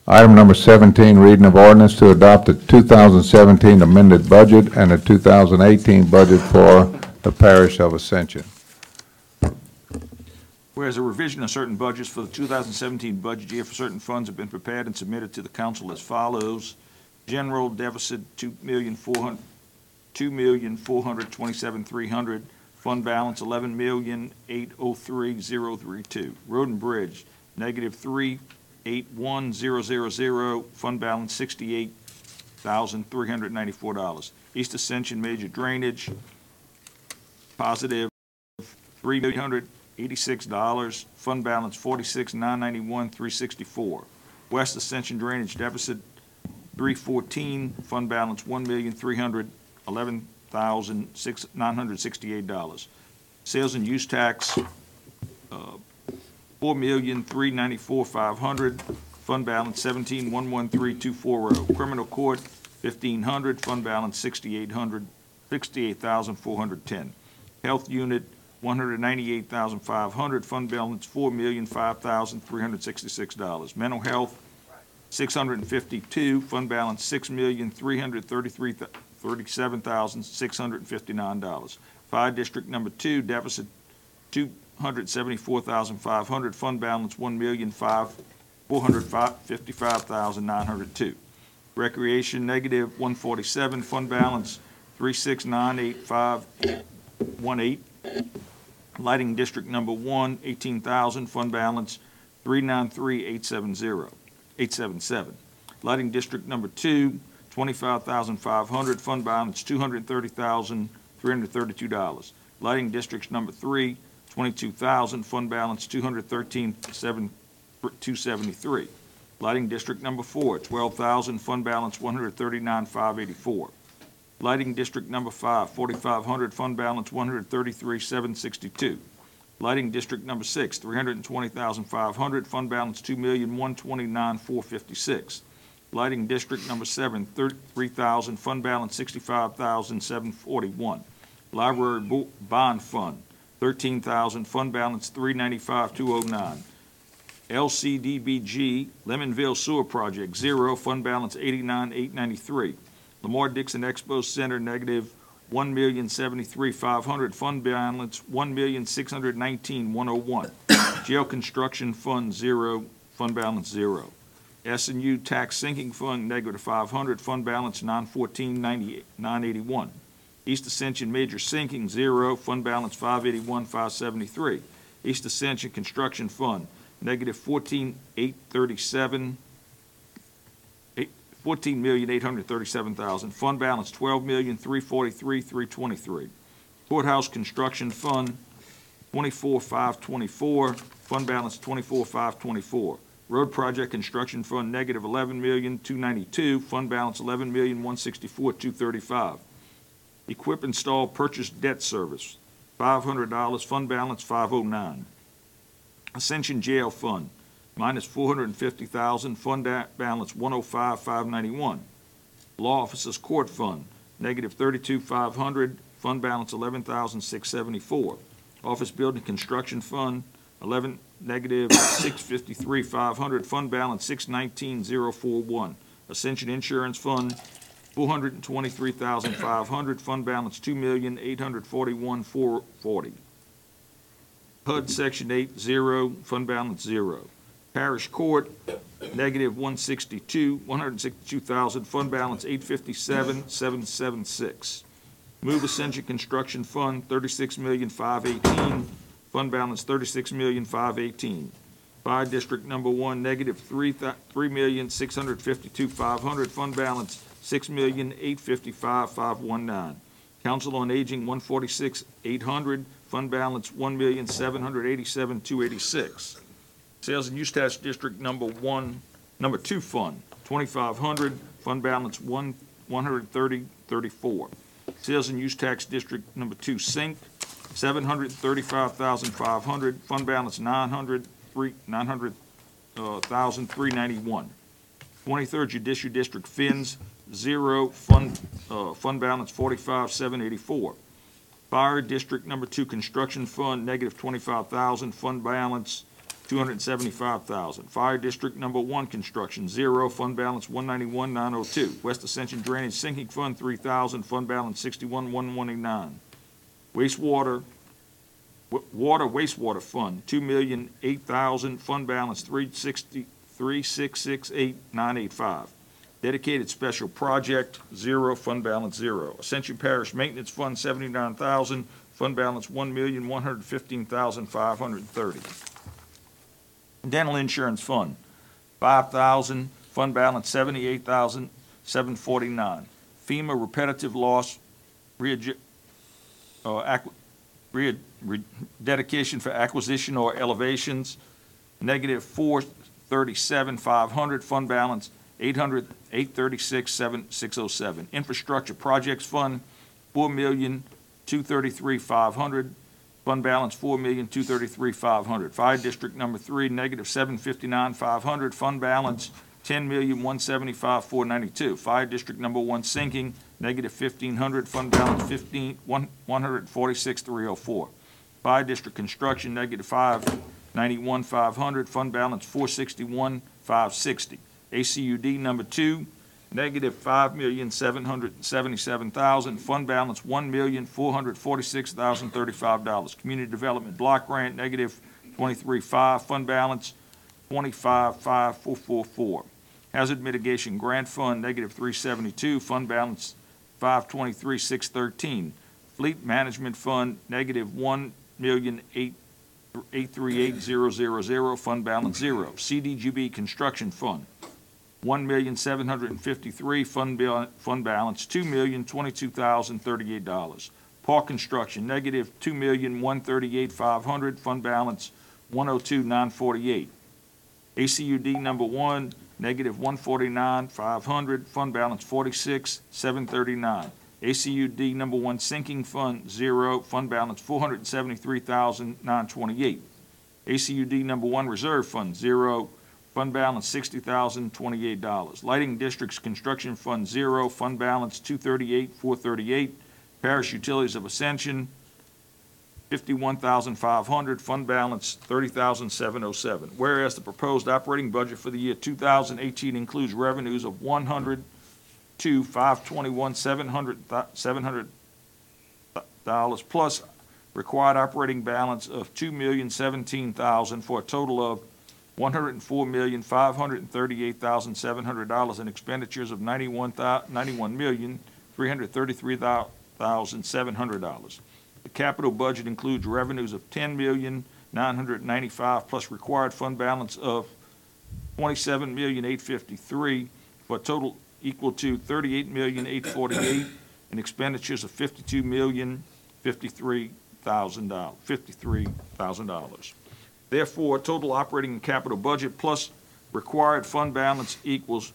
Item number 17, reading of ordinance to adopt the 2017 amended budget and the 2018 budget for the parish of Ascension. Whereas a revision of certain budgets for the 2017 budget year for certain funds have been prepared and submitted to the council as follows. General deficit, $2,427,300. Fund balance, $11,803,032. Road and Bridge, -$381,000. Fund balance, $68,394. East Ascension Major Drainage, positive $3,886. Fund balance $46,991,364. West Ascension Drainage deficit $314. Fund balance $1,311,968. Sales and use tax $4,394,500. Fund balance $17,113,240. Criminal court $1,500. Fund balance $68,410. Health unit $198,500. Fund balance $4,005,366. Mental health $652. Fund balance $6,337,659. Fire district number 2 deficit $274,500. Fund balance $1,455,902. Recreation -147. Fund balance $369,85818. Lighting district number 1 $18,000. Fund balance $393,877. Lighting district number 2 $25,500. Fund balance $230,332. Lighting district number 3 $22,000. Fund balance $213,273. Lighting district number 4 $12,000. Fund balance $139,584. Lighting district number 5 $4,500. Fund balance $133,762. Lighting district number 6 $320,500. Fund balance $2,129,456. Lighting district number 7 $33,000. Fund balance $65,741. Library bond fund $13,000. Fund balance $395,209. LCDBG Lemonville Sewer Project 0. Fund balance $89,893. Lamar Dixon Expo Center -$1,073,500. Fund balance $1,619,101. Jail Construction Fund 0. Fund balance 0. S&U Tax Sinking Fund -$500. Fund balance $914,981. East Ascension Major Sinking 0. Fund balance $581,573. East Ascension Construction Fund -$14,837. $14,837,000. Fund balance $12,343,323. Courthouse Construction Fund $24,524. Fund balance $24,524. Road Project Construction Fund, negative $11,292,000, fund balance $11,164,235. Equip Install Purchase Debt Service, $500, fund balance $509. Ascension Jail Fund, minus $450,000, fund balance $105,591. Law Officers Court Fund, negative $32,500, fund balance $11,674. Office Building Construction Fund, negative $653,500, fund balance $619,041. Ascension Insurance Fund, $423,500, fund balance $2,841,440. HUD Section 8, 0, fund balance 0. Parish Court, negative $162,000, fund balance $857,776. Move Ascension Construction Fund, $36,518,000, fund balance $36,518,000. Fire District Number 1, negative $3,652,500, fund balance $6,855,519. Council on Aging, $146,800, fund balance $1,787,286. Sales and Use Tax District Number 2 Fund, $2,500, fund balance $130,34. Sales and Use Tax District Number 2 Sink, $735,500, fund balance $900,391. 23rd Judicial District Fins, 0, fund balance $45,784. Fire District Number 2 Construction Fund, negative $25,000, fund balance $275,000. Fire District Number 1 Construction, 0, fund balance $191,902. West Ascension Drainage Sinking Fund, $3,000, fund balance $61,119. Wastewater Fund, $2,008,000, fund balance $366,885. Dedicated Special Project, 0, fund balance 0. Ascension Parish Maintenance Fund, $79,000, fund balance $1,115,530. Dental Insurance Fund, $5,000, fund balance $78,749. FEMA Repetitive Loss Dedication for Acquisition or Elevations, negative $437,500, fund balance $836,607. Infrastructure Projects Fund, $4,233,500, fund balance $4,233,500. Fire District Number 3, negative $759,500, fund balance $10,175,492. Fire District Number 1 Sinking, negative $1,500, fund balance $146,304. Fire District Construction, negative $591,500, fund balance $461,560. ACUD Number 2, negative $5,777,000, fund balance $1,446,035. Community Development Block Grant, negative $23,500, fund balance $25,544. Hazard Mitigation Grant Fund, negative $372,000, fund balance $523,613. Fleet Management Fund, negative $1,838,000, fund balance 0. CDGB Construction Fund, $1,753,000, fund balance $2,022,038. Park Construction, negative $2,138,500, fund balance $102,948. ACUD Number 1, negative $149,500, fund balance $46,739. ACUD Number 1 Sinking Fund, 0, fund balance $473,928. ACUD Number 1 Reserve Fund, 0, fund balance $60,028. Lighting District's Construction Fund, 0, fund balance $238,438. Parish Utilities of Ascension, $51,500, fund balance $30,707. Whereas the proposed operating budget for the year 2018 includes revenues of $102,521,700 plus required operating balance of $2,017,000 for a total of $104,538,700 and expenditures of $91,333,700. The capital budget includes revenues of $10,995,000 plus required fund balance of $27,853,000 for a total equal to $38,848,000 and expenditures of $52,053,000. Therefore, total operating and capital budget plus required fund balance equals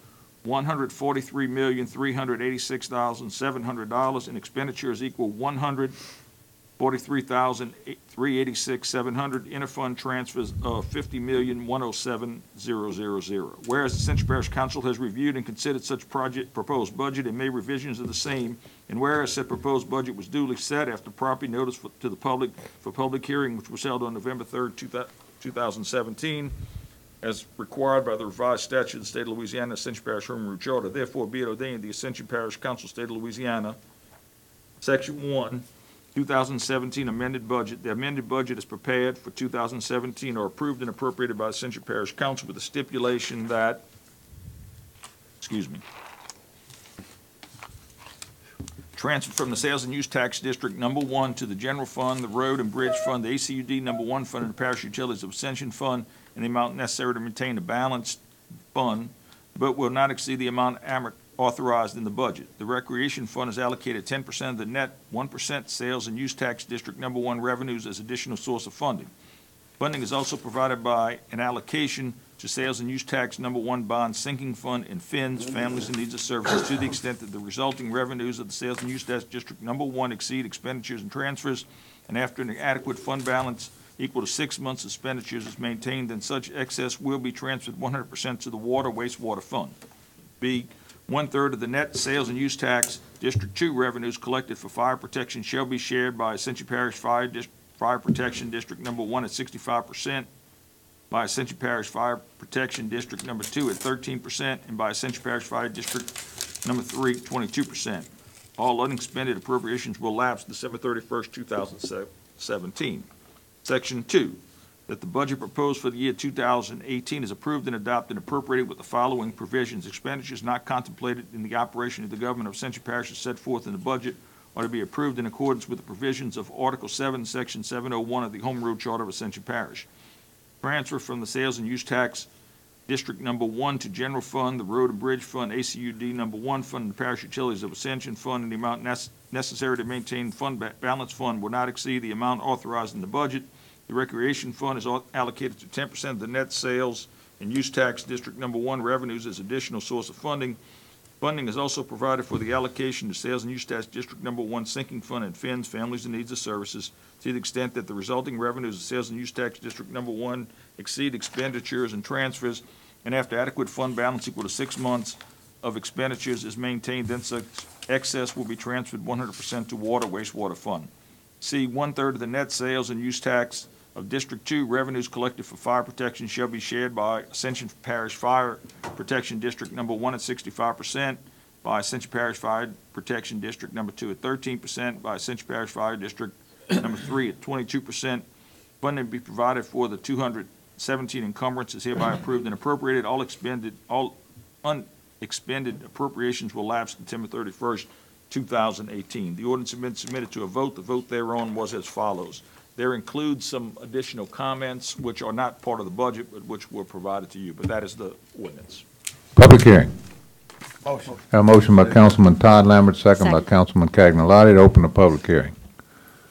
$143,386,700, and expenditures equal $143,386,700. Interfund transfers of $50,107,000. Whereas the Ascension Parish Council has reviewed and considered such proposed budget and made revisions of the same, and whereas said proposed budget was duly set after property notice to the public for public hearing, which was held on November 3rd, 2017, as required by the revised statute of the state of Louisiana, Ascension Parish Home Rule Charter. Therefore, be it ordained, the Ascension Parish Council, state of Louisiana, Section 1, 2017 amended budget. The amended budget is prepared for 2017 or approved and appropriated by Ascension Parish Council with the stipulation that, transfer from the Sales and Use Tax District Number 1 to the General Fund, the Road and Bridge Fund, the ACUD Number 1 Fund, and the Parish Utilities of Ascension Fund, and the amount necessary to maintain a balanced fund, but will not exceed the amount authorized in the budget. The Recreation Fund is allocated 10% of the net 1% Sales and Use Tax District Number 1 revenues as additional source of funding. Funding is also provided by an allocation to Sales and Use Tax Number 1 Bond Sinking Fund and FINS, Families in Needs of Services, to the extent that the resulting revenues of the Sales and Use Tax District Number 1 exceed expenditures and transfers, and after an adequate fund balance equal to 6 months' expenditures is maintained, then such excess will be transferred 100% to the Water Wastewater Fund. B, 1/3 of the net Sales and Use Tax District 2 revenues collected for fire protection shall be shared by Ascension Parish Fire Protection District Number 1 at 65%, by Ascension Parish Fire Protection District Number 2 at 13%, and by Ascension Parish Fire District Number 3, 22%. All unexpended appropriations will lapse December 31st, 2017. Section 2, that the budget proposed for the year 2018 is approved and adopted and appropriated with the following provisions. Expenditures not contemplated in the operation of the government of Ascension Parish as set forth in the budget are to be approved in accordance with the provisions of Article 7, Section 701 of the Home Rule Charter of Ascension Parish. Transfer from the Sales and Use Tax District Number 1 to General Fund, the Road and Bridge Fund, ACUD Number 1 Fund, and the Parish Utilities of Ascension Fund, and the amount necessary to maintain fund balance fund will not exceed the amount authorized in the budget. The Recreation Fund is allocated to 10% of the net Sales and Use Tax District Number 1 revenues as additional source of funding. Funding is also provided for the allocation to Sales and Use Tax District Number 1 Sinking Fund and FINS, Families in Needs of Services, to the extent that the resulting revenues of Sales and Use Tax District Number 1 exceed expenditures and transfers, and after adequate fund balance equal to 6 months of expenditures is maintained, then such excess will be transferred 100% to Water Wastewater Fund. C, 1/3 of the net Sales and Use Tax of District 2 revenues collected for fire protection shall be shared by Ascension Parish Fire Protection District Number 1 at 65%, by Ascension Parish Fire Protection District Number 2 at 13%, by Ascension Parish Fire District Number 3 at 22%. Funding to be provided for the 217 encumbrance is hereby approved and appropriated. All unexpended appropriations will lapse September 31st, 2018. The ordinance has been submitted to a vote. The vote thereon was as follows. There includes some additional comments which are not part of the budget, but which were provided to you, but that is the ordinance. Public hearing. Motion. Have a motion by Councilman Todd Lambert, second by Councilman Cagnolati to open the public hearing.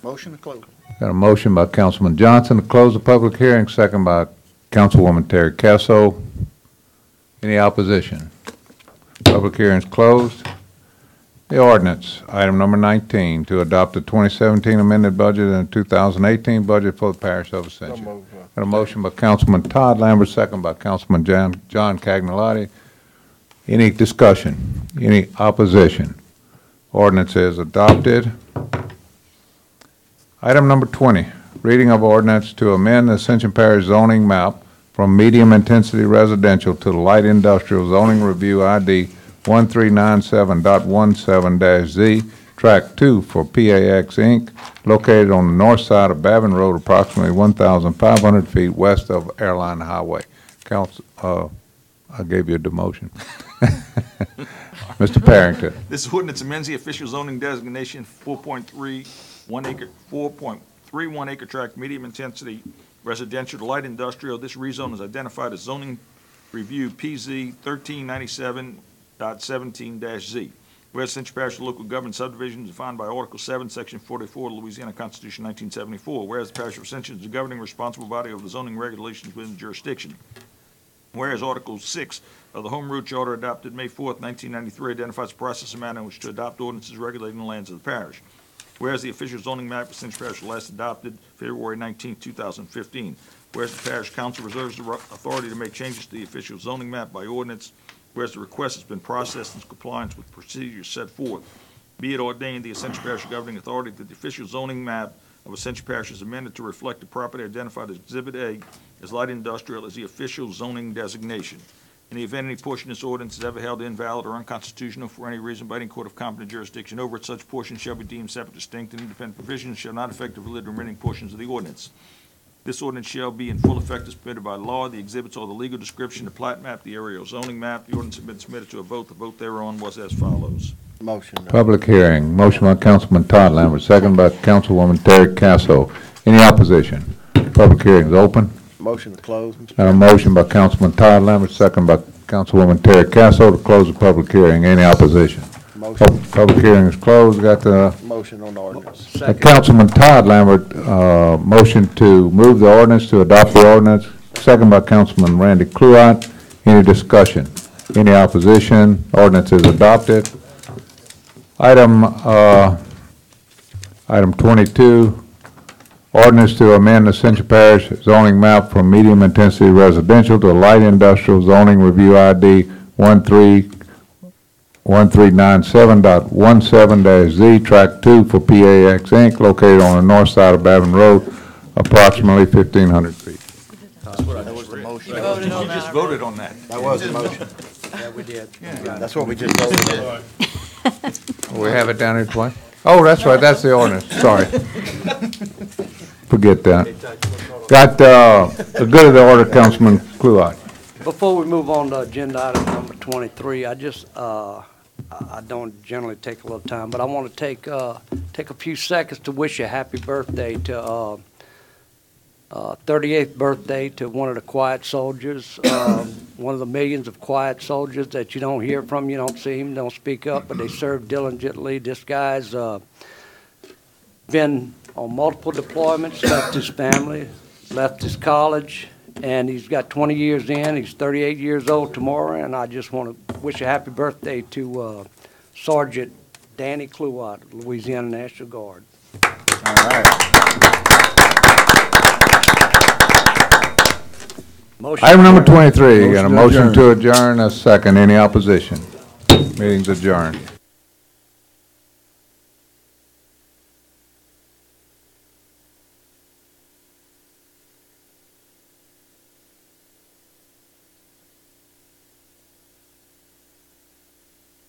Motion to close. Got a motion by Councilman Johnson to close the public hearing, second by Councilwoman Terry Casso. Any opposition? Public hearing is closed. The ordinance, item number 19, to adopt the 2017 amended budget and 2018 budget for the Parish of Ascension. Got a motion by Councilman Todd Lambert, second by Councilman John Cagnolati. Any discussion? Any opposition? Ordinance is adopted. Item number 20, reading of ordinance to amend the Ascension Parish zoning map from medium-intensity residential to light industrial zoning review ID 1397.17-Z, Track 2 for PAX Inc., located on the north side of Babin Road, approximately 1,500 feet west of Airline Highway. Council, I gave you a demotion. Mr. Parrington. This ordinance amends the official zoning designation 4.31 acre tract, medium intensity residential to light industrial. This rezone is identified as zoning review PZ 1397.17-Z. Whereas Ascension Parish local government subdivision is defined by Article 7, Section 44 of the Louisiana Constitution 1974. Whereas the Parish of Ascension is the governing responsible body of the zoning regulations within the jurisdiction. Whereas Article 6 of the Home Rule Charter adopted May 4th, 1993 identifies the process and manner in which to adopt ordinances regulating the lands of the parish. Whereas the official zoning map of Ascension Parish was last adopted February 19, 2015. Whereas the parish council reserves the authority to make changes to the official zoning map by ordinance. Whereas the request has been processed in compliance with procedures set forth. Be it ordained the Ascension Parish governing authority that the official zoning map of Ascension Parish is amended to reflect the property identified as Exhibit A as light industrial as the official zoning designation. In the event any portion of this ordinance is ever held invalid or unconstitutional for any reason by any court of competent jurisdiction over it, such portion shall be deemed separate, distinct, and independent provisions shall not affect the validity of remaining portions of the ordinance. This ordinance shall be in full effect as permitted by law. The exhibits are the legal description, the plat map, the aerial zoning map. The ordinance has been submitted to a vote. The vote thereon was as follows. Motion. Public hearing. Motion by Councilman Todd Lambert, second by Councilwoman Terry Casso. Any opposition? Public hearing is open. Motion to close. A motion by Councilman Todd Lambert, second by Councilwoman Terry Casso to close the public hearing. Any opposition? Motion. Public hearing is closed. Got the Motion on the ordinance. Councilman Todd Lambert, motion to move the ordinance, to adopt the ordinance, second by Councilman Randy Cluott. Any discussion? Any opposition? Ordinance is adopted. Item 22, ordinance to amend the Ascension Parish zoning map from medium intensity residential to light industrial zoning review ID 1397.17-Z, Track 2 for PAX Inc., located on the north side of Babin Road, approximately 1,500 feet. That was the motion. You just voted on that. That was the motion. Yeah, we did. That's what we just voted on. We have it down here twice? Oh, that's right, that's the ordinance, sorry. Forget that. Got the good of the order, Councilman Cluott. Before we move on to agenda item number 23, I just, I don't generally take a little time, but I want to take a few seconds to wish a happy birthday to 38th birthday to one of the quiet soldiers, one of the millions of quiet soldiers that you don't hear from, you don't see him, don't speak up, but they serve diligently. This guy's been on multiple deployments, left his family, left his college, and he's got 20 years in. He's 38 years old tomorrow, and I just want to wish a happy birthday to Sergeant Danny Cluott, Louisiana National Guard. All right. Item number 23, got a motion to adjourn, a second. Any opposition? Meeting's adjourned.